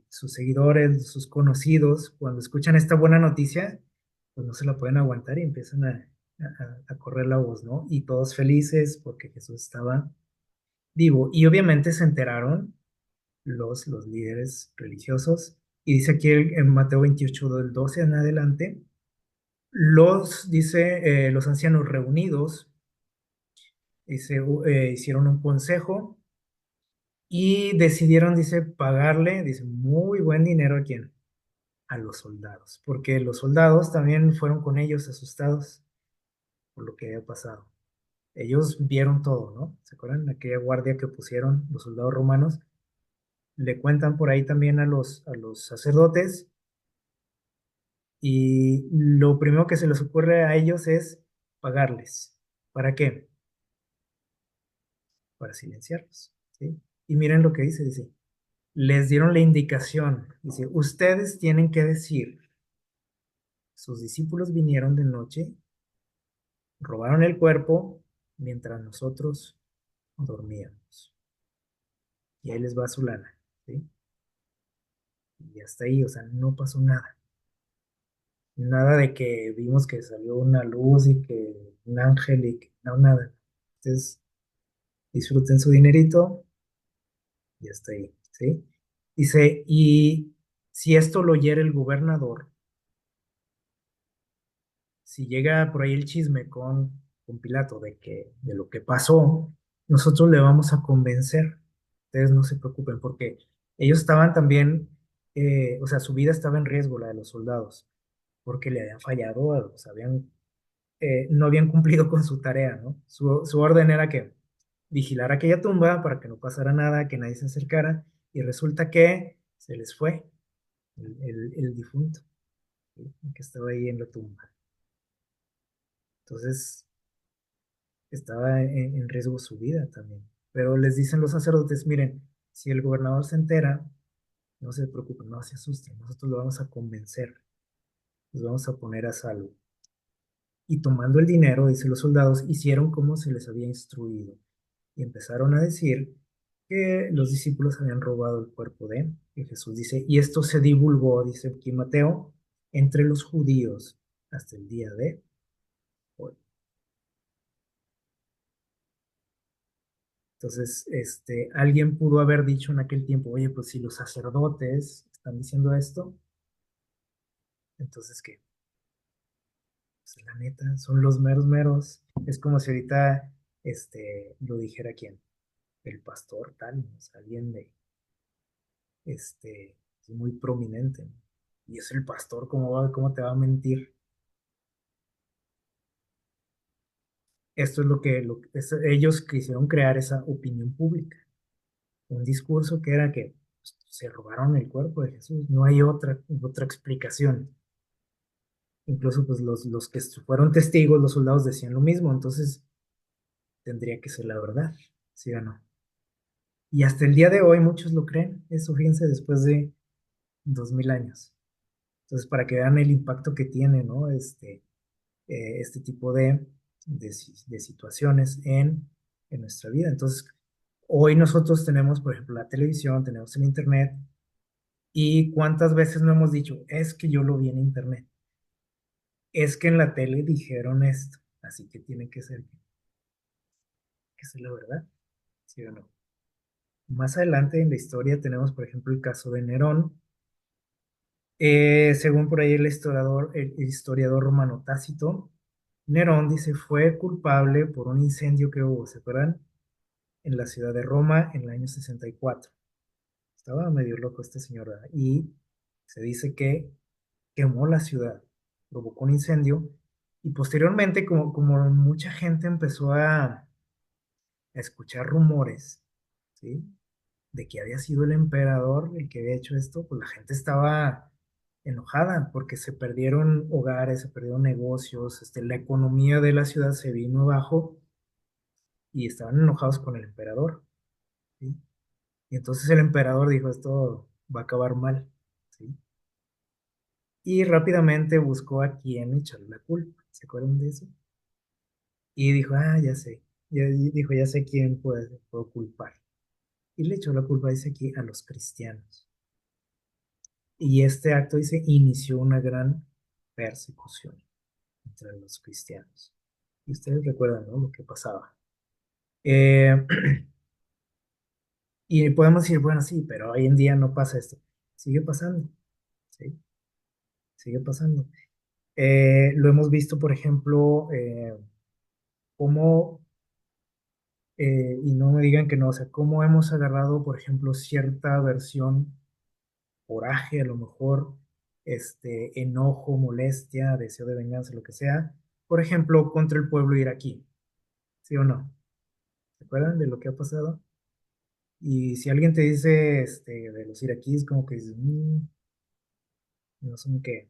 sus seguidores, sus conocidos, cuando escuchan esta buena noticia, pues no se la pueden aguantar y empiezan a correr la voz, ¿no? Y todos felices porque Jesús estaba vivo. Y obviamente se enteraron los líderes religiosos. Y dice aquí en Mateo 28 del 12 en adelante, los ancianos reunidos, dice, hicieron un consejo y decidieron, dice, pagarle, dice, muy buen dinero a quién, a los soldados, porque los soldados también fueron con ellos asustados por lo que había pasado. Ellos vieron todo, ¿no? ¿Se acuerdan? Aquella guardia que pusieron los soldados romanos. Le cuentan por ahí también a los sacerdotes y lo primero que se les ocurre a ellos es pagarles. ¿Para qué? Para silenciarlos, ¿sí? Y miren lo que dice, les dieron la indicación, dice, ustedes tienen que decir, sus discípulos vinieron de noche, robaron el cuerpo mientras nosotros dormíamos. Y ahí les va su lana, ¿sí? Y hasta ahí, o sea, no pasó nada. Nada de que vimos que salió una luz y que un ángel y que no, nada. Ustedes disfruten su dinerito y hasta ahí, ¿sí? Dice, y si esto lo oyera el gobernador, si llega por ahí el chisme con Pilato de lo que pasó, nosotros le vamos a convencer. Ustedes no se preocupen, porque ellos estaban también, o sea, su vida estaba en riesgo, la de los soldados, porque le habían fallado, o sea, no habían cumplido con su tarea, ¿no? Su orden era que vigilar aquella tumba para que no pasara nada, que nadie se acercara, y resulta que se les fue el difunto, ¿sí? Que estaba ahí en la tumba. Entonces, estaba en riesgo su vida también. Pero les dicen los sacerdotes, miren, si el gobernador se entera, no se preocupen, no se asusten, nosotros lo vamos a convencer, los vamos a poner a salvo. Y tomando el dinero, dice los soldados, hicieron como se les había instruido y empezaron a decir que los discípulos habían robado el cuerpo de Jesús. Dice, y esto se divulgó, dice aquí Mateo, entre los judíos hasta el día de hoy. Entonces, alguien pudo haber dicho en aquel tiempo, oye, pues si los sacerdotes están diciendo esto, entonces, ¿qué? Pues la neta, son los meros meros. Es como si ahorita, lo dijera quién, el pastor tal, ¿no? O sea, alguien muy prominente, ¿no? Y es el pastor, ¿cómo te va a mentir? Esto es ellos quisieron crear esa opinión pública, un discurso que era que pues, se robaron el cuerpo de Jesús, no hay otra explicación. Incluso pues los que fueron testigos, los soldados decían lo mismo, entonces tendría que ser la verdad, ¿sí o no? Y hasta el día de hoy muchos lo creen, eso fíjense después de 2000 años. Entonces para que vean el impacto que tiene, ¿no? Este tipo de situaciones en nuestra vida. Entonces, hoy nosotros tenemos, por ejemplo, la televisión, tenemos el internet, y cuántas veces no hemos dicho, es que yo lo vi en internet, es que en la tele dijeron esto, así que tiene que ser la verdad, ¿sí o no? Más adelante en la historia tenemos, por ejemplo, el caso de Nerón, Según por ahí el historiador romano Tácito, Nerón dice fue culpable por un incendio que hubo, ¿se acuerdan? En la ciudad de Roma en el año 64. Estaba medio loco este señor, ¿verdad? Y se dice que quemó la ciudad, provocó un incendio y posteriormente, como mucha gente empezó a escuchar rumores, ¿sí? De que había sido el emperador el que había hecho esto, pues la gente estaba enojada porque se perdieron hogares, se perdieron negocios, la economía de la ciudad se vino abajo y estaban enojados con el emperador, ¿sí? Y entonces el emperador dijo, esto va a acabar mal, ¿sí? Y rápidamente buscó a quién echarle la culpa, ¿se acuerdan de eso? Y dijo, ah, ya sé, dijo, ya sé quién puedo culpar. Y le echó la culpa, dice aquí, a los cristianos. Y este acto, dice, inició una gran persecución entre los cristianos. Y ustedes recuerdan, ¿no? Lo que pasaba. Eh, y podemos decir, bueno, sí, pero hoy en día no pasa esto. Sigue pasando, ¿sí? Sigue pasando. Lo hemos visto, por ejemplo, cómo, y no me digan que no, o sea, cómo hemos agarrado, por ejemplo, cierta versión, coraje, a lo mejor, enojo, molestia, deseo de venganza, lo que sea, por ejemplo, contra el pueblo iraquí, ¿sí o no? ¿Se acuerdan de lo que ha pasado? Y si alguien te dice, de los iraquíes, como que dices, no son qué,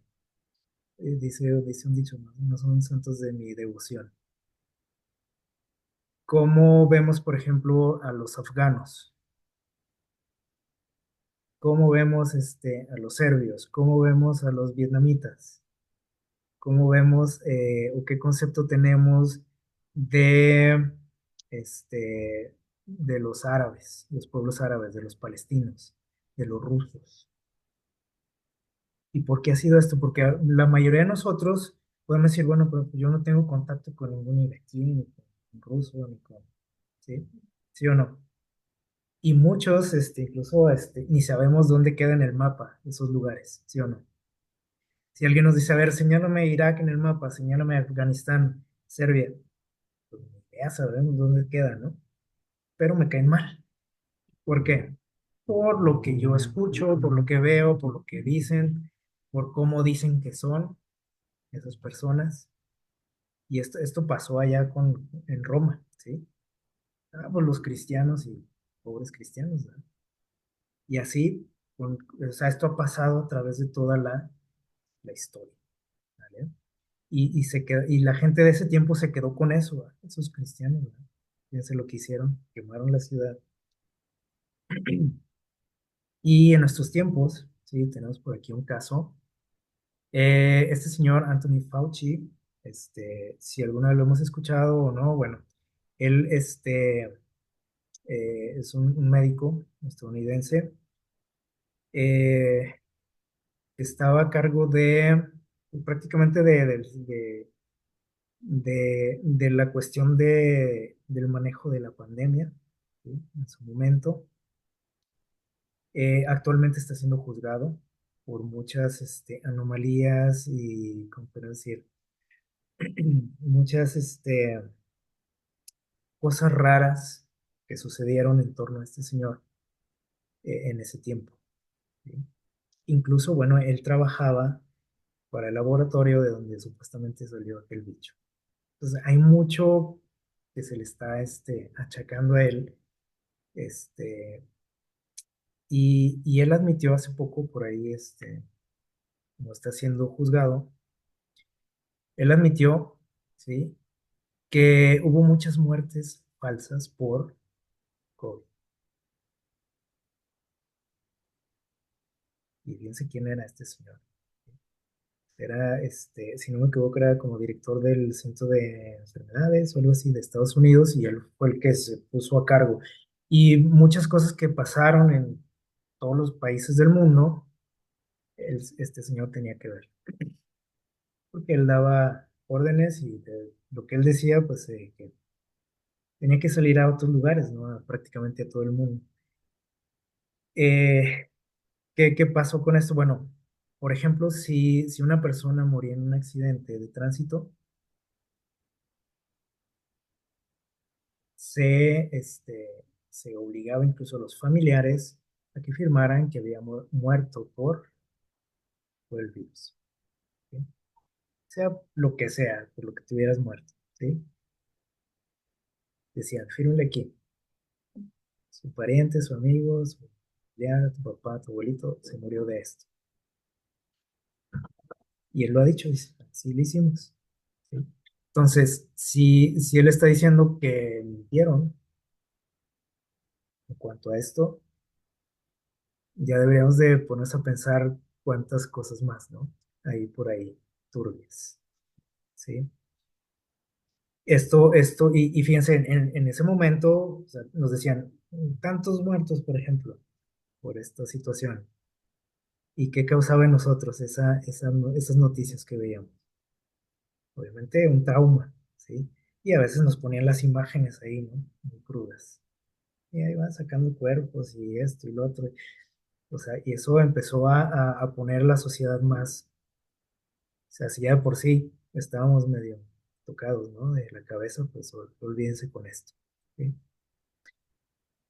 dice un dicho, no, no son santos de mi devoción. ¿Cómo vemos, por ejemplo, a los afganos? ¿Cómo vemos, a los serbios? ¿Cómo vemos a los vietnamitas? ¿Cómo vemos o qué concepto tenemos de, de los árabes, los pueblos árabes, de los palestinos, de los rusos? ¿Y por qué ha sido esto? Porque la mayoría de nosotros podemos decir, bueno, pero yo no tengo contacto con ningún iraquí, ni con ruso, ni con, ¿sí? ¿Sí o no? Y muchos, incluso, ni sabemos dónde queda en el mapa esos lugares, ¿sí o no? Si alguien nos dice, a ver, señálame Irak en el mapa, señálame Afganistán, Serbia, pues ya sabemos dónde queda, ¿no? Pero me caen mal. ¿Por qué? Por lo que yo escucho, por lo que veo, por lo que dicen, por cómo dicen que son esas personas. Y esto pasó allá en Roma, ¿sí? Ah, pues los cristianos y pobres cristianos, ¿verdad? Y así, o sea, esto ha pasado a través de toda la historia, ¿vale? Y la gente de ese tiempo se quedó con eso, ¿verdad? Esos cristianos, ¿verdad? Fíjense lo que hicieron, quemaron la ciudad. Y en nuestros tiempos, sí, tenemos por aquí un caso. Este señor Anthony Fauci, si alguna vez lo hemos escuchado o no, bueno, él es un médico estadounidense, eh, que estaba a cargo de prácticamente de la cuestión del manejo de la pandemia, ¿sí? En su momento. Actualmente está siendo juzgado por muchas anomalías y, ¿cómo puedo decir? Muchas cosas raras que sucedieron en torno a este señor en ese tiempo, ¿sí? Incluso, bueno, él trabajaba para el laboratorio de donde supuestamente salió aquel bicho. Entonces, hay mucho que se le está achacando a él, este, y él admitió hace poco por ahí, como está siendo juzgado, él admitió, ¿sí? Que hubo muchas muertes falsas por COVID. Y fíjense quién era este señor. Era, si no me equivoco, era como director del Centro de Enfermedades o algo así de Estados Unidos y él fue el que se puso a cargo. Y muchas cosas que pasaron en todos los países del mundo, este señor tenía que ver, porque él daba órdenes y lo que él decía, pues que tenía que salir a otros lugares, ¿no? Prácticamente a todo el mundo. Eh, ¿qué pasó con esto? Bueno, Por ejemplo, si una persona moría en un accidente de tránsito, se obligaba incluso a los familiares a que firmaran que había muerto por el virus, ¿sí? Sea lo que sea, por lo que tuvieras muerto, ¿sí? Decían, fírmale aquí, su pariente, su amigo, su familiar, tu papá, tu abuelito, se murió de esto. Y él lo ha dicho, dice, así lo hicimos, ¿sí? Entonces, si él está diciendo que mintieron en cuanto a esto, ya deberíamos de ponernos a pensar cuántas cosas más, ¿no? Ahí por ahí, turbias, ¿sí? Y fíjense, en ese momento, o sea, nos decían, tantos muertos, por ejemplo, por esta situación. ¿Y qué causaba en nosotros esas noticias que veíamos? Obviamente un trauma, ¿sí? Y a veces nos ponían las imágenes ahí, ¿no? Muy crudas. Y ahí van sacando cuerpos y esto y lo otro. O sea, y eso empezó a poner la sociedad más, o sea, si ya de por sí estábamos medio tocados, ¿no? De la cabeza, pues olvídense con esto, ¿sí?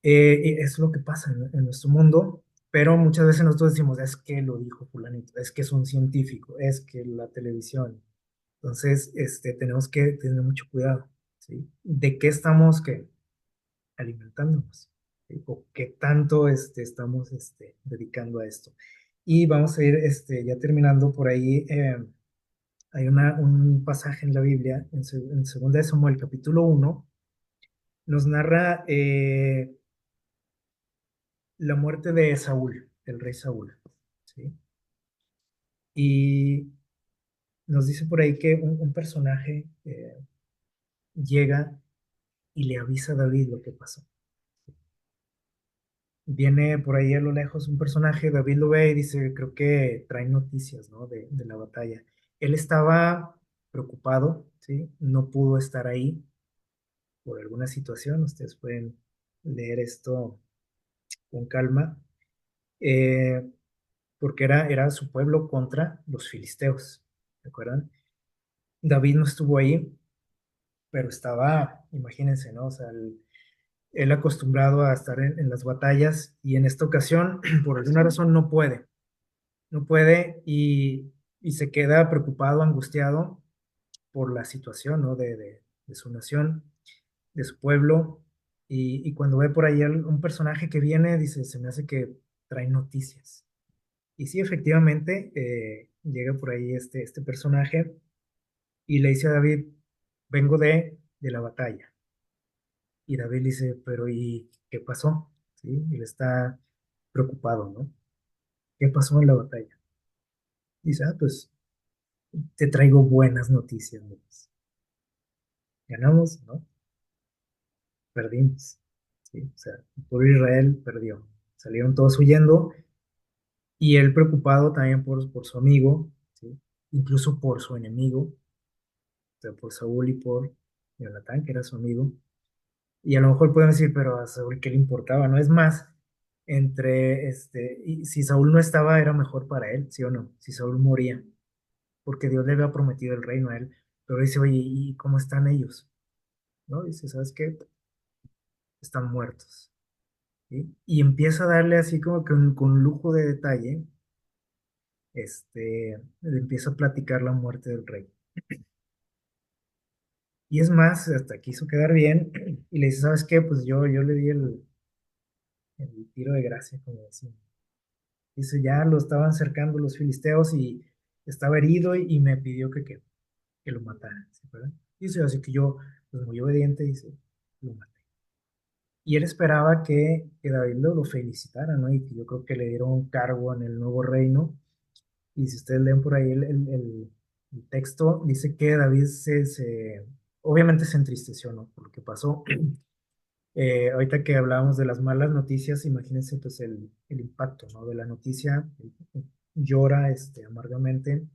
Y es lo que pasa en nuestro mundo, pero muchas veces nosotros decimos, es que lo dijo fulanito, es que es un científico, es que la televisión. Entonces, tenemos que tener mucho cuidado, ¿sí? ¿De qué estamos alimentándonos? ¿Sí? ¿O qué tanto estamos dedicando a esto? Y vamos a ir ya terminando por ahí. Hay un pasaje en la Biblia, en 2 de Samuel, capítulo 1, nos narra la muerte de Saúl, el rey Saúl, ¿sí? Y nos dice por ahí que un personaje llega y le avisa a David lo que pasó. Viene por ahí a lo lejos un personaje, David lo ve y dice, creo que trae noticias, ¿no? De la batalla. Él estaba preocupado, ¿sí? No pudo estar ahí por alguna situación. Ustedes pueden leer esto con calma, eh, porque era su pueblo contra los filisteos, ¿de acuerdo? David no estuvo ahí, pero estaba, imagínense, ¿no? O sea, él acostumbrado a estar en las batallas y en esta ocasión, por alguna razón, no puede y se queda preocupado, angustiado por la situación, ¿no? De su nación, de su pueblo. Y cuando ve por ahí un personaje que viene, dice, se me hace que trae noticias. Y sí, efectivamente, llega por ahí este personaje y le dice a David, vengo de la batalla. Y David le dice, pero ¿y qué pasó? ¿Sí? Y él está preocupado, ¿no? ¿Qué pasó en la batalla? Y dice, pues te traigo buenas noticias, ¿no? Ganamos, ¿no? Perdimos, ¿sí? O sea, el pueblo de Israel perdió. Salieron todos huyendo y él preocupado también por su amigo, ¿sí? Incluso por su enemigo, o sea, por Saúl y por Jonatán, que era su amigo. Y a lo mejor pueden decir, pero a Saúl, ¿qué le importaba? No es más, y si Saúl no estaba, era mejor para él, ¿sí o no? Si Saúl moría, porque Dios le había prometido el reino a él. Pero dice, oye, ¿y cómo están ellos? ¿No? Dice, ¿sabes qué? Están muertos. ¿Sí? Y empieza a darle así como que con lujo de detalle, le empieza a platicar la muerte del rey. Y es más, hasta quiso quedar bien y le dice, ¿sabes qué? Pues yo le di el tiro de gracia, como decimos. Dice, ya lo estaban cercando los filisteos y estaba herido y me pidió que lo matara, ¿sí, verdad? Dice, así que yo, pues muy obediente, dice, lo maté. Y él esperaba que David lo felicitara, ¿no? Y que yo creo que le dieron un cargo en el nuevo reino. Y si ustedes leen por ahí el texto, dice que David obviamente se entristeció, ¿no? Por lo que pasó. Ahorita que hablábamos de las malas noticias, imagínense pues el impacto, ¿no? De la noticia, llora amargamente,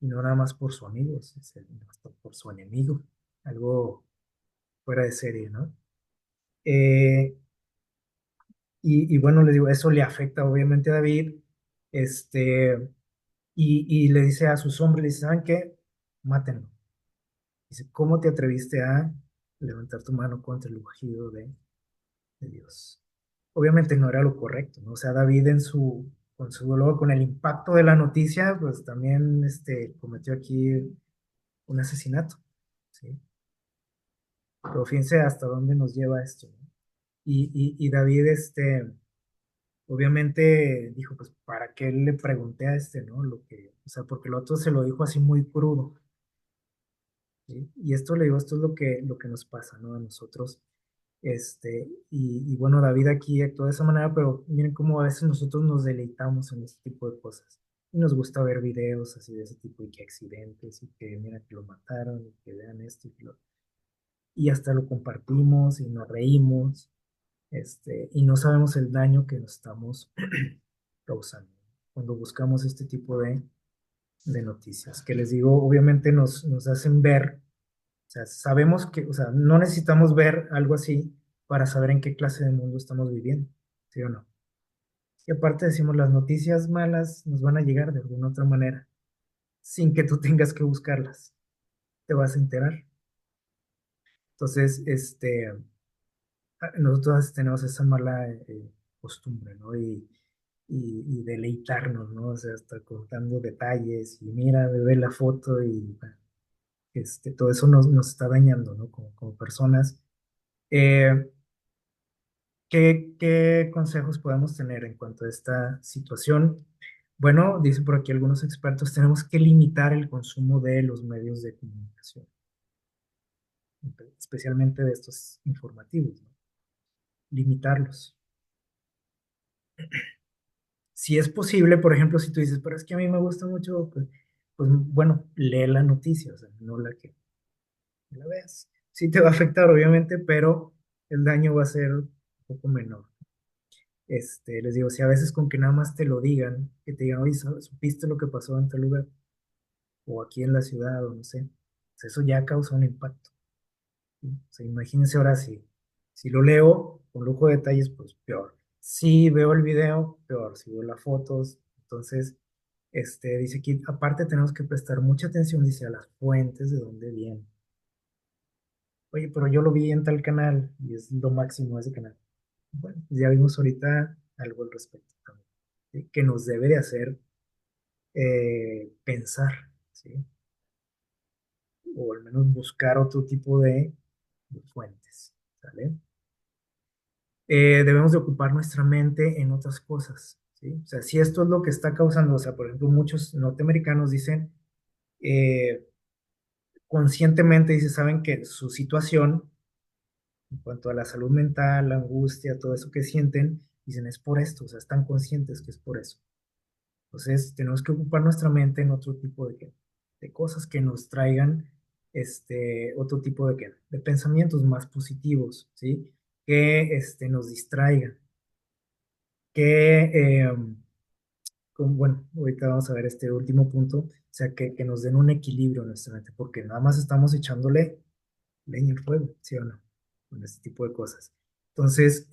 y no nada más por su amigo, hasta por su enemigo, algo fuera de serie, ¿no? Eh, y bueno, le digo, eso le afecta obviamente a David, este, y le dice a sus hombres, le dice, ¿saben qué? Mátenlo. Dice, ¿cómo te atreviste a levantar tu mano contra el ungido de Dios? Obviamente no era lo correcto, ¿no? O sea, David con su dolor, con el impacto de la noticia, pues también cometió aquí un asesinato, ¿sí? Pero fíjense hasta dónde nos lleva esto, ¿no? Y David, obviamente dijo, pues, ¿para qué le pregunté a ¿no? O sea, porque el otro se lo dijo así muy crudo, ¿sí? Y esto le digo, esto es lo que nos pasa, ¿no? A nosotros. Y bueno, David aquí actuó de esa manera, pero miren cómo a veces nosotros nos deleitamos en este tipo de cosas. Y nos gusta ver videos así de ese tipo y que accidentes y que mira que lo mataron y que vean esto y que y hasta lo compartimos y nos reímos, y no sabemos el daño que nos estamos causando cuando buscamos este tipo de noticias, que les digo, obviamente nos hacen ver, o sea, sabemos que, o sea, no necesitamos ver algo así para saber en qué clase de mundo estamos viviendo, ¿sí o no? Y aparte decimos, las noticias malas nos van a llegar de alguna otra manera, sin que tú tengas que buscarlas, te vas a enterar. Entonces, nosotros tenemos esa mala costumbre, ¿no? Y deleitarnos, ¿no? O sea, hasta contando detalles y mira, ve la foto y bueno, todo eso nos está dañando, ¿no? Como personas. Eh, ¿qué consejos podemos tener en cuanto a esta situación? Bueno, dice por aquí algunos expertos, tenemos que limitar el consumo de los medios de comunicación, especialmente de estos informativos, ¿no? Limitarlos. Si es posible, por ejemplo, si tú dices, pero es que a mí me gusta mucho, pues bueno, lee la noticia, o sea, no la que la veas. Sí te va a afectar, obviamente, pero el daño va a ser un poco menor. Les digo, si a veces con que nada más te lo digan, que te digan, oye, ¿supiste lo que pasó en tal lugar? O aquí en la ciudad, o no sé, pues eso ya causa un impacto, ¿sí? O sea, imagínense ahora si lo leo con lujo de detalles, pues peor. Si veo el video, peor. Si veo las fotos, entonces, dice aquí, aparte tenemos que prestar mucha atención, dice, a las fuentes de dónde viene. Oye, pero yo lo vi en tal canal y es lo máximo ese canal. Bueno, pues ya vimos ahorita algo al respecto también, ¿sí? Que nos debe de hacer pensar, ¿sí? O al menos buscar otro tipo de fuentes, ¿sale? Debemos de ocupar nuestra mente en otras cosas, ¿sí? O sea, si esto es lo que está causando, o sea, por ejemplo, muchos norteamericanos dicen, eh, conscientemente, dice, saben que su situación en cuanto a la salud mental, la angustia, todo eso que sienten, dicen, es por esto, o sea, están conscientes que es por eso. Entonces, tenemos que ocupar nuestra mente en otro tipo de cosas que nos traigan otro tipo de pensamientos más positivos, ¿sí? Que nos distraigan, que, bueno, ahorita vamos a ver este último punto, o sea, que nos den un equilibrio en nuestra mente, porque nada más estamos echándole leña al fuego, ¿sí o no? Con este tipo de cosas. Entonces,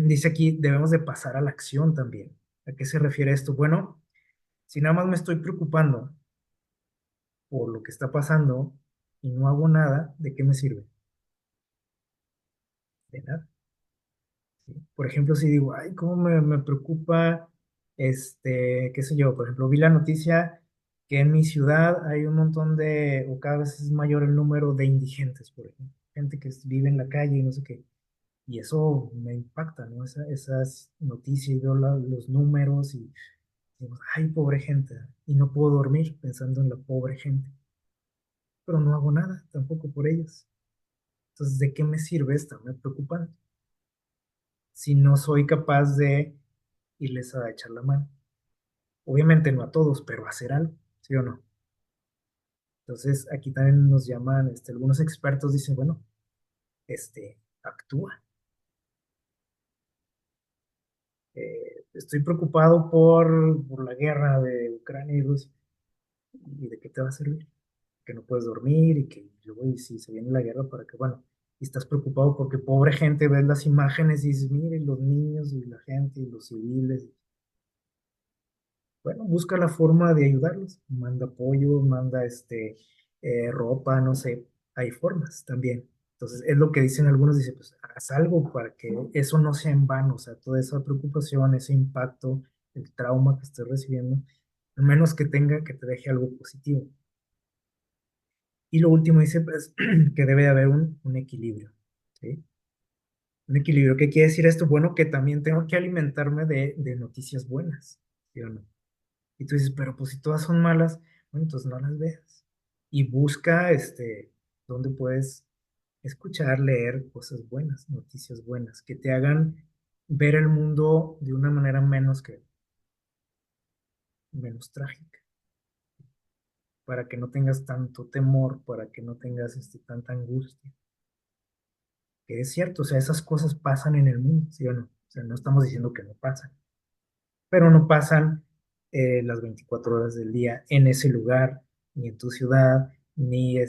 dice aquí, debemos de pasar a la acción también. ¿A qué se refiere esto? Bueno, si nada más me estoy preocupando por lo que está pasando y no hago nada, ¿de qué me sirve? De nada. ¿Sí? Por ejemplo, si digo, ay, cómo me preocupa, qué sé yo, por ejemplo, vi la noticia que en mi ciudad hay un montón o cada vez es mayor el número de indigentes, por ejemplo, gente que vive en la calle y no sé qué. Y eso me impacta, ¿no? Esas noticias, y veo los números y digo, ay, pobre gente, y no puedo dormir pensando en la pobre gente, pero no hago nada tampoco por ellos. Entonces, ¿de qué me sirve estarme preocupando si no soy capaz de irles a echar la mano? Obviamente no a todos, pero hacer algo, ¿sí o no? Entonces, aquí también nos llaman, algunos expertos dicen, bueno, actúa. Estoy preocupado por la guerra de Ucrania y Rusia. ¿Y de qué te va a servir? Que no puedes dormir y que luego, y si se viene la guerra, para que, bueno, y estás preocupado porque pobre gente, ves las imágenes y dices, mire, los niños y la gente y los civiles. Bueno, busca la forma de ayudarlos, manda apoyo, manda ropa, no sé, hay formas también. Entonces, es lo que dicen algunos, dice, pues haz algo para que eso no sea en vano, o sea, toda esa preocupación, ese impacto, el trauma que estés recibiendo, al menos que tenga, que te deje algo positivo. Y lo último dice, pues, que debe de haber un equilibrio, ¿sí? Un equilibrio. ¿Qué quiere decir esto? Bueno, que también tengo que alimentarme de noticias buenas, ¿sí o no? Y tú dices, pero pues si todas son malas, bueno, entonces no las veas. Y busca, donde puedes escuchar, leer cosas buenas, noticias buenas, que te hagan ver el mundo de una manera menos trágica, para que no tengas tanto temor, para que no tengas tanta angustia. Que es cierto, o sea, esas cosas pasan en el mundo, ¿sí o no? O sea, no estamos diciendo que no pasan, pero no pasan las 24 horas del día en ese lugar, ni en tu ciudad, ni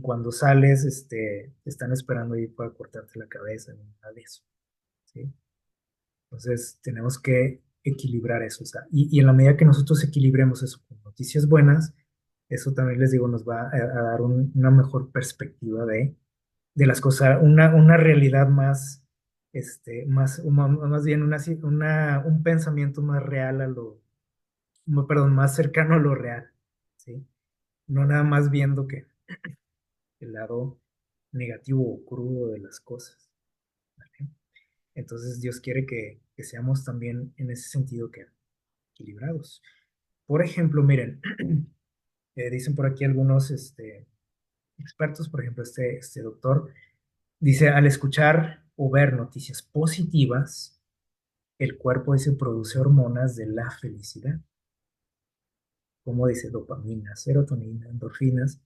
cuando sales, te están esperando ahí para cortarte la cabeza, ni nada de eso, ¿sí? Entonces, tenemos que equilibrar eso, o sea, y en la medida que nosotros equilibremos eso con noticias buenas, eso también les digo, nos va a dar una mejor perspectiva de las cosas, una realidad más bien un pensamiento más real perdón, más cercano a lo real, ¿sí? No nada más viendo que el lado negativo o crudo de las cosas, ¿vale? Entonces Dios quiere que seamos también en ese sentido que equilibrados. Por ejemplo, miren, dicen por aquí algunos expertos, por ejemplo, este doctor, dice, al escuchar o ver noticias positivas, el cuerpo dice produce hormonas de la felicidad, como dice dopamina, serotonina, endorfinas.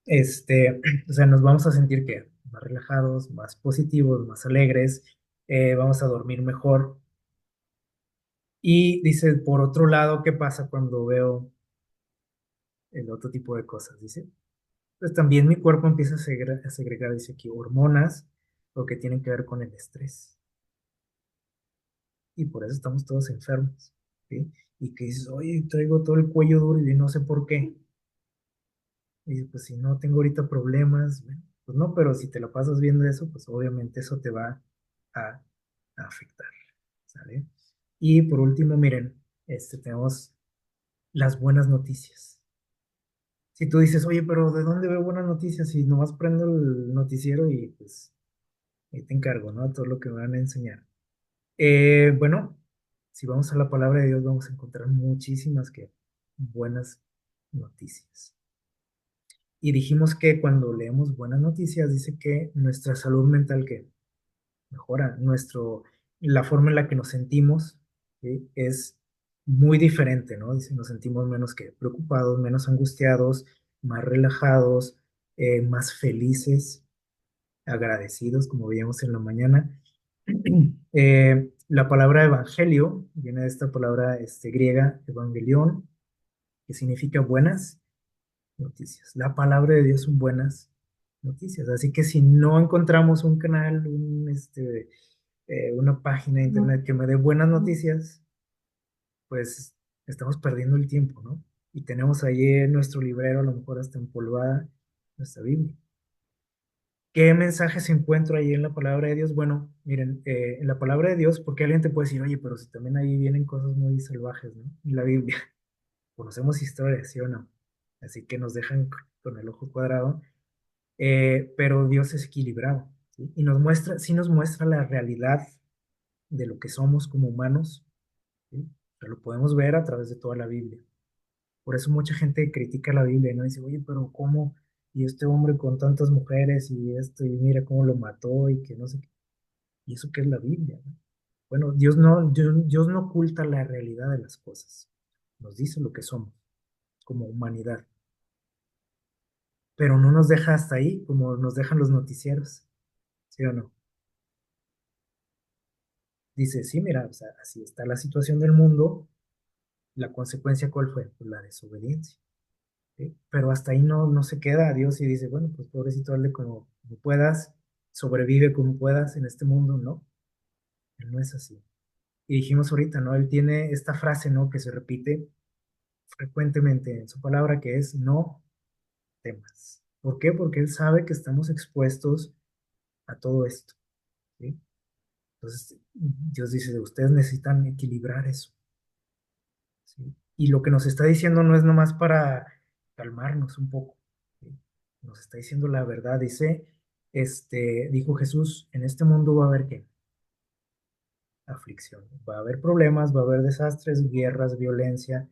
O sea, nos vamos a sentir que más relajados, más positivos, más alegres, vamos a dormir mejor. Y dice, por otro lado, ¿qué pasa cuando veo el otro tipo de cosas? Dice, pues también mi cuerpo empieza a segregar, dice aquí, hormonas, lo que tienen que ver con el estrés. Y por eso estamos todos enfermos, ¿sí? Y que dices, oye, traigo todo el cuello duro y no sé por qué. Y dices, pues si no tengo ahorita problemas, bueno, pues no, pero si te la pasas viendo eso, pues obviamente eso te va a, a afectar, ¿sale? Y por último, miren, tenemos las buenas noticias. Si tú dices, oye, pero ¿de dónde veo buenas noticias? Y nomás prendo el noticiero y pues ahí te encargo, ¿no? Todo lo que me van a enseñar. Bueno, si vamos a la palabra de Dios, vamos a encontrar muchísimas buenas noticias. Y dijimos que cuando leemos buenas noticias, dice que nuestra salud mental que mejora, la forma en la que nos sentimos, ¿sí? Es muy diferente, ¿no? Dice, nos sentimos menos que preocupados, menos angustiados, más relajados, más felices, agradecidos, como veíamos en la mañana. La palabra evangelio viene de esta palabra griega, evangelión, que significa buenas noticias. La palabra de Dios son buenas noticias. Así que si no encontramos un canal, una página de internet que me dé buenas noticias, pues estamos perdiendo el tiempo, ¿no? Y tenemos ahí en nuestro librero, a lo mejor hasta empolvada, nuestra Biblia. ¿Qué mensajes encuentro ahí en la palabra de Dios? Bueno, miren, en la palabra de Dios, porque alguien te puede decir, oye, pero si también ahí vienen cosas muy salvajes, ¿no? En la Biblia. Conocemos historias, ¿sí o no? Así que nos dejan con el ojo cuadrado, pero Dios es equilibrado, ¿sí? Y sí nos muestra la realidad de lo que somos como humanos, ¿sí? Pero lo podemos ver a través de toda la Biblia. Por eso mucha gente critica la Biblia, ¿no? Dice, oye, pero ¿cómo? Y este hombre con tantas mujeres y esto, y mira cómo lo mató y que no sé qué. ¿Y eso qué es la Biblia, no? Bueno, Dios no oculta la realidad de las cosas. Nos dice lo que somos como humanidad, pero no nos deja hasta ahí como nos dejan los noticieros, ¿sí o no? Dice, sí, mira, o sea, así está la situación del mundo, la consecuencia ¿cuál fue? Pues la desobediencia, ¿sí? Pero hasta ahí no se queda Dios y dice, bueno, pues pobrecito, hazle como puedas, sobrevive como puedas en este mundo, no, él no es así. Y dijimos ahorita, ¿no? Él tiene esta frase, ¿no? Que se repite frecuentemente en su palabra, que es no temas. ¿Por qué? Porque él sabe que estamos expuestos a todo esto, ¿sí? Entonces, Dios dice, ustedes necesitan equilibrar eso, ¿sí? Y lo que nos está diciendo no es nomás para calmarnos un poco, ¿sí? Nos está diciendo la verdad. Dice, dijo Jesús, en este mundo va a haber qué? Aflicción. Va a haber problemas, va a haber desastres, guerras, violencia,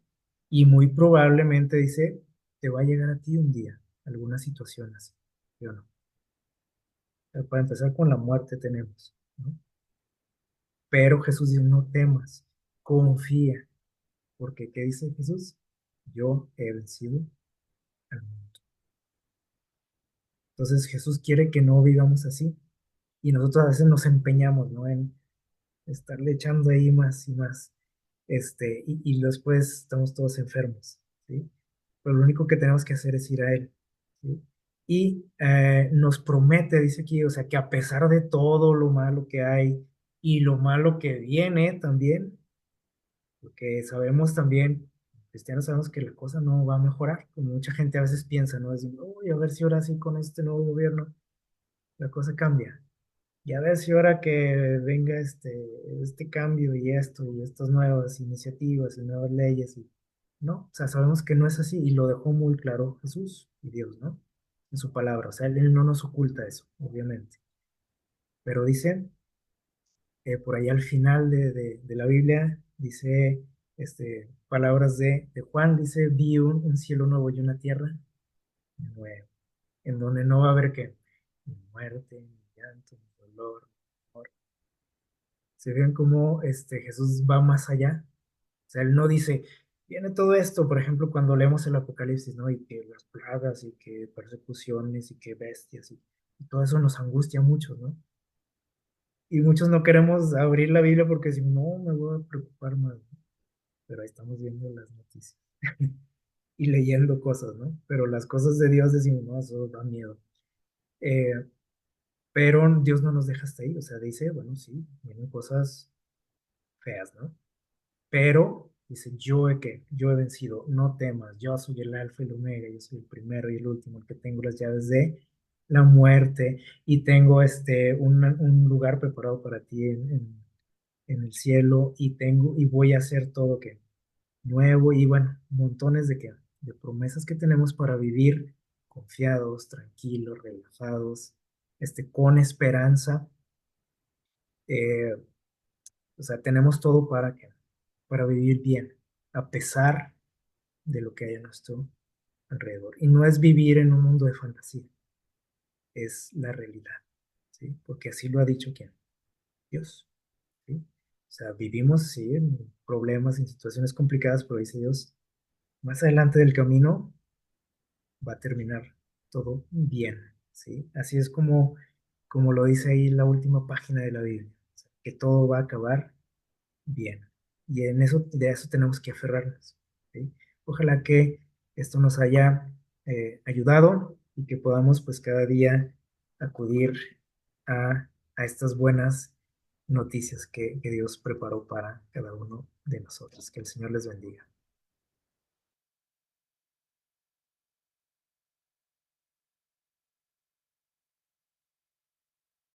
y muy probablemente, dice, te va a llegar a ti un día alguna situación así, ¿sí o no? Para empezar con la muerte tenemos, ¿no? Pero Jesús dice, no temas, confía, porque ¿qué dice Jesús? Yo he vencido al mundo. Entonces Jesús quiere que no vivamos así, y nosotros a veces nos empeñamos, ¿no? En estarle echando ahí más y más, y después estamos todos enfermos, ¿sí? Pero lo único que tenemos que hacer es ir a Él, ¿sí? Y nos promete, dice aquí, o sea, que a pesar de todo lo malo que hay y lo malo que viene también, porque sabemos también, cristianos sabemos que la cosa no va a mejorar, como mucha gente a veces piensa, ¿no? Es, uy, a ver si ahora sí con este nuevo gobierno la cosa cambia. Y a ver si ahora que venga este cambio y estas nuevas iniciativas y nuevas leyes, y, no, o sea, sabemos que no es así y lo dejó muy claro Jesús y Dios, ¿no? En su palabra, o sea, Él no nos oculta eso, obviamente. Pero dice, por ahí al final de la Biblia, dice, palabras de Juan, dice, vi un cielo nuevo y una tierra nueva, en donde no va a haber qué, ni muerte, ni llanto, ni dolor. Se ven cómo Jesús va más allá. O sea, él no dice, viene todo esto, por ejemplo, cuando leemos el Apocalipsis, ¿no? Y que las plagas y que persecuciones y que bestias y todo eso nos angustia mucho, ¿no? Y muchos no queremos abrir la Biblia porque decimos, no, me voy a preocupar más, ¿no? Pero ahí estamos viendo las noticias y leyendo cosas, ¿no? Pero las cosas de Dios decimos, no, eso da miedo. Eh, pero Dios no nos deja hasta ahí, o sea, dice, bueno, sí, vienen cosas feas, ¿no? Pero dice, yo he vencido, no temas, yo soy el alfa y el omega, yo soy el primero y el último, el que tengo las llaves de la muerte y tengo un lugar preparado para ti en el cielo y voy a hacer todo que nuevo y bueno, montones de promesas que tenemos para vivir confiados, tranquilos, relajados, con esperanza. eh, o sea, tenemos todo para vivir bien, a pesar de lo que hay a nuestro alrededor. Y no es vivir en un mundo de fantasía, es la realidad, ¿sí? Porque así lo ha dicho quién, Dios, ¿sí? O sea, vivimos, sí, en problemas, en situaciones complicadas, pero dice Dios, más adelante del camino va a terminar todo bien, ¿sí? Así es como lo dice ahí la última página de la Biblia, o sea, que todo va a acabar bien. Y de eso tenemos que aferrarnos, ¿sí? Ojalá que esto nos haya ayudado y que podamos pues cada día acudir a estas buenas noticias que Dios preparó para cada uno de nosotros. Que el Señor les bendiga.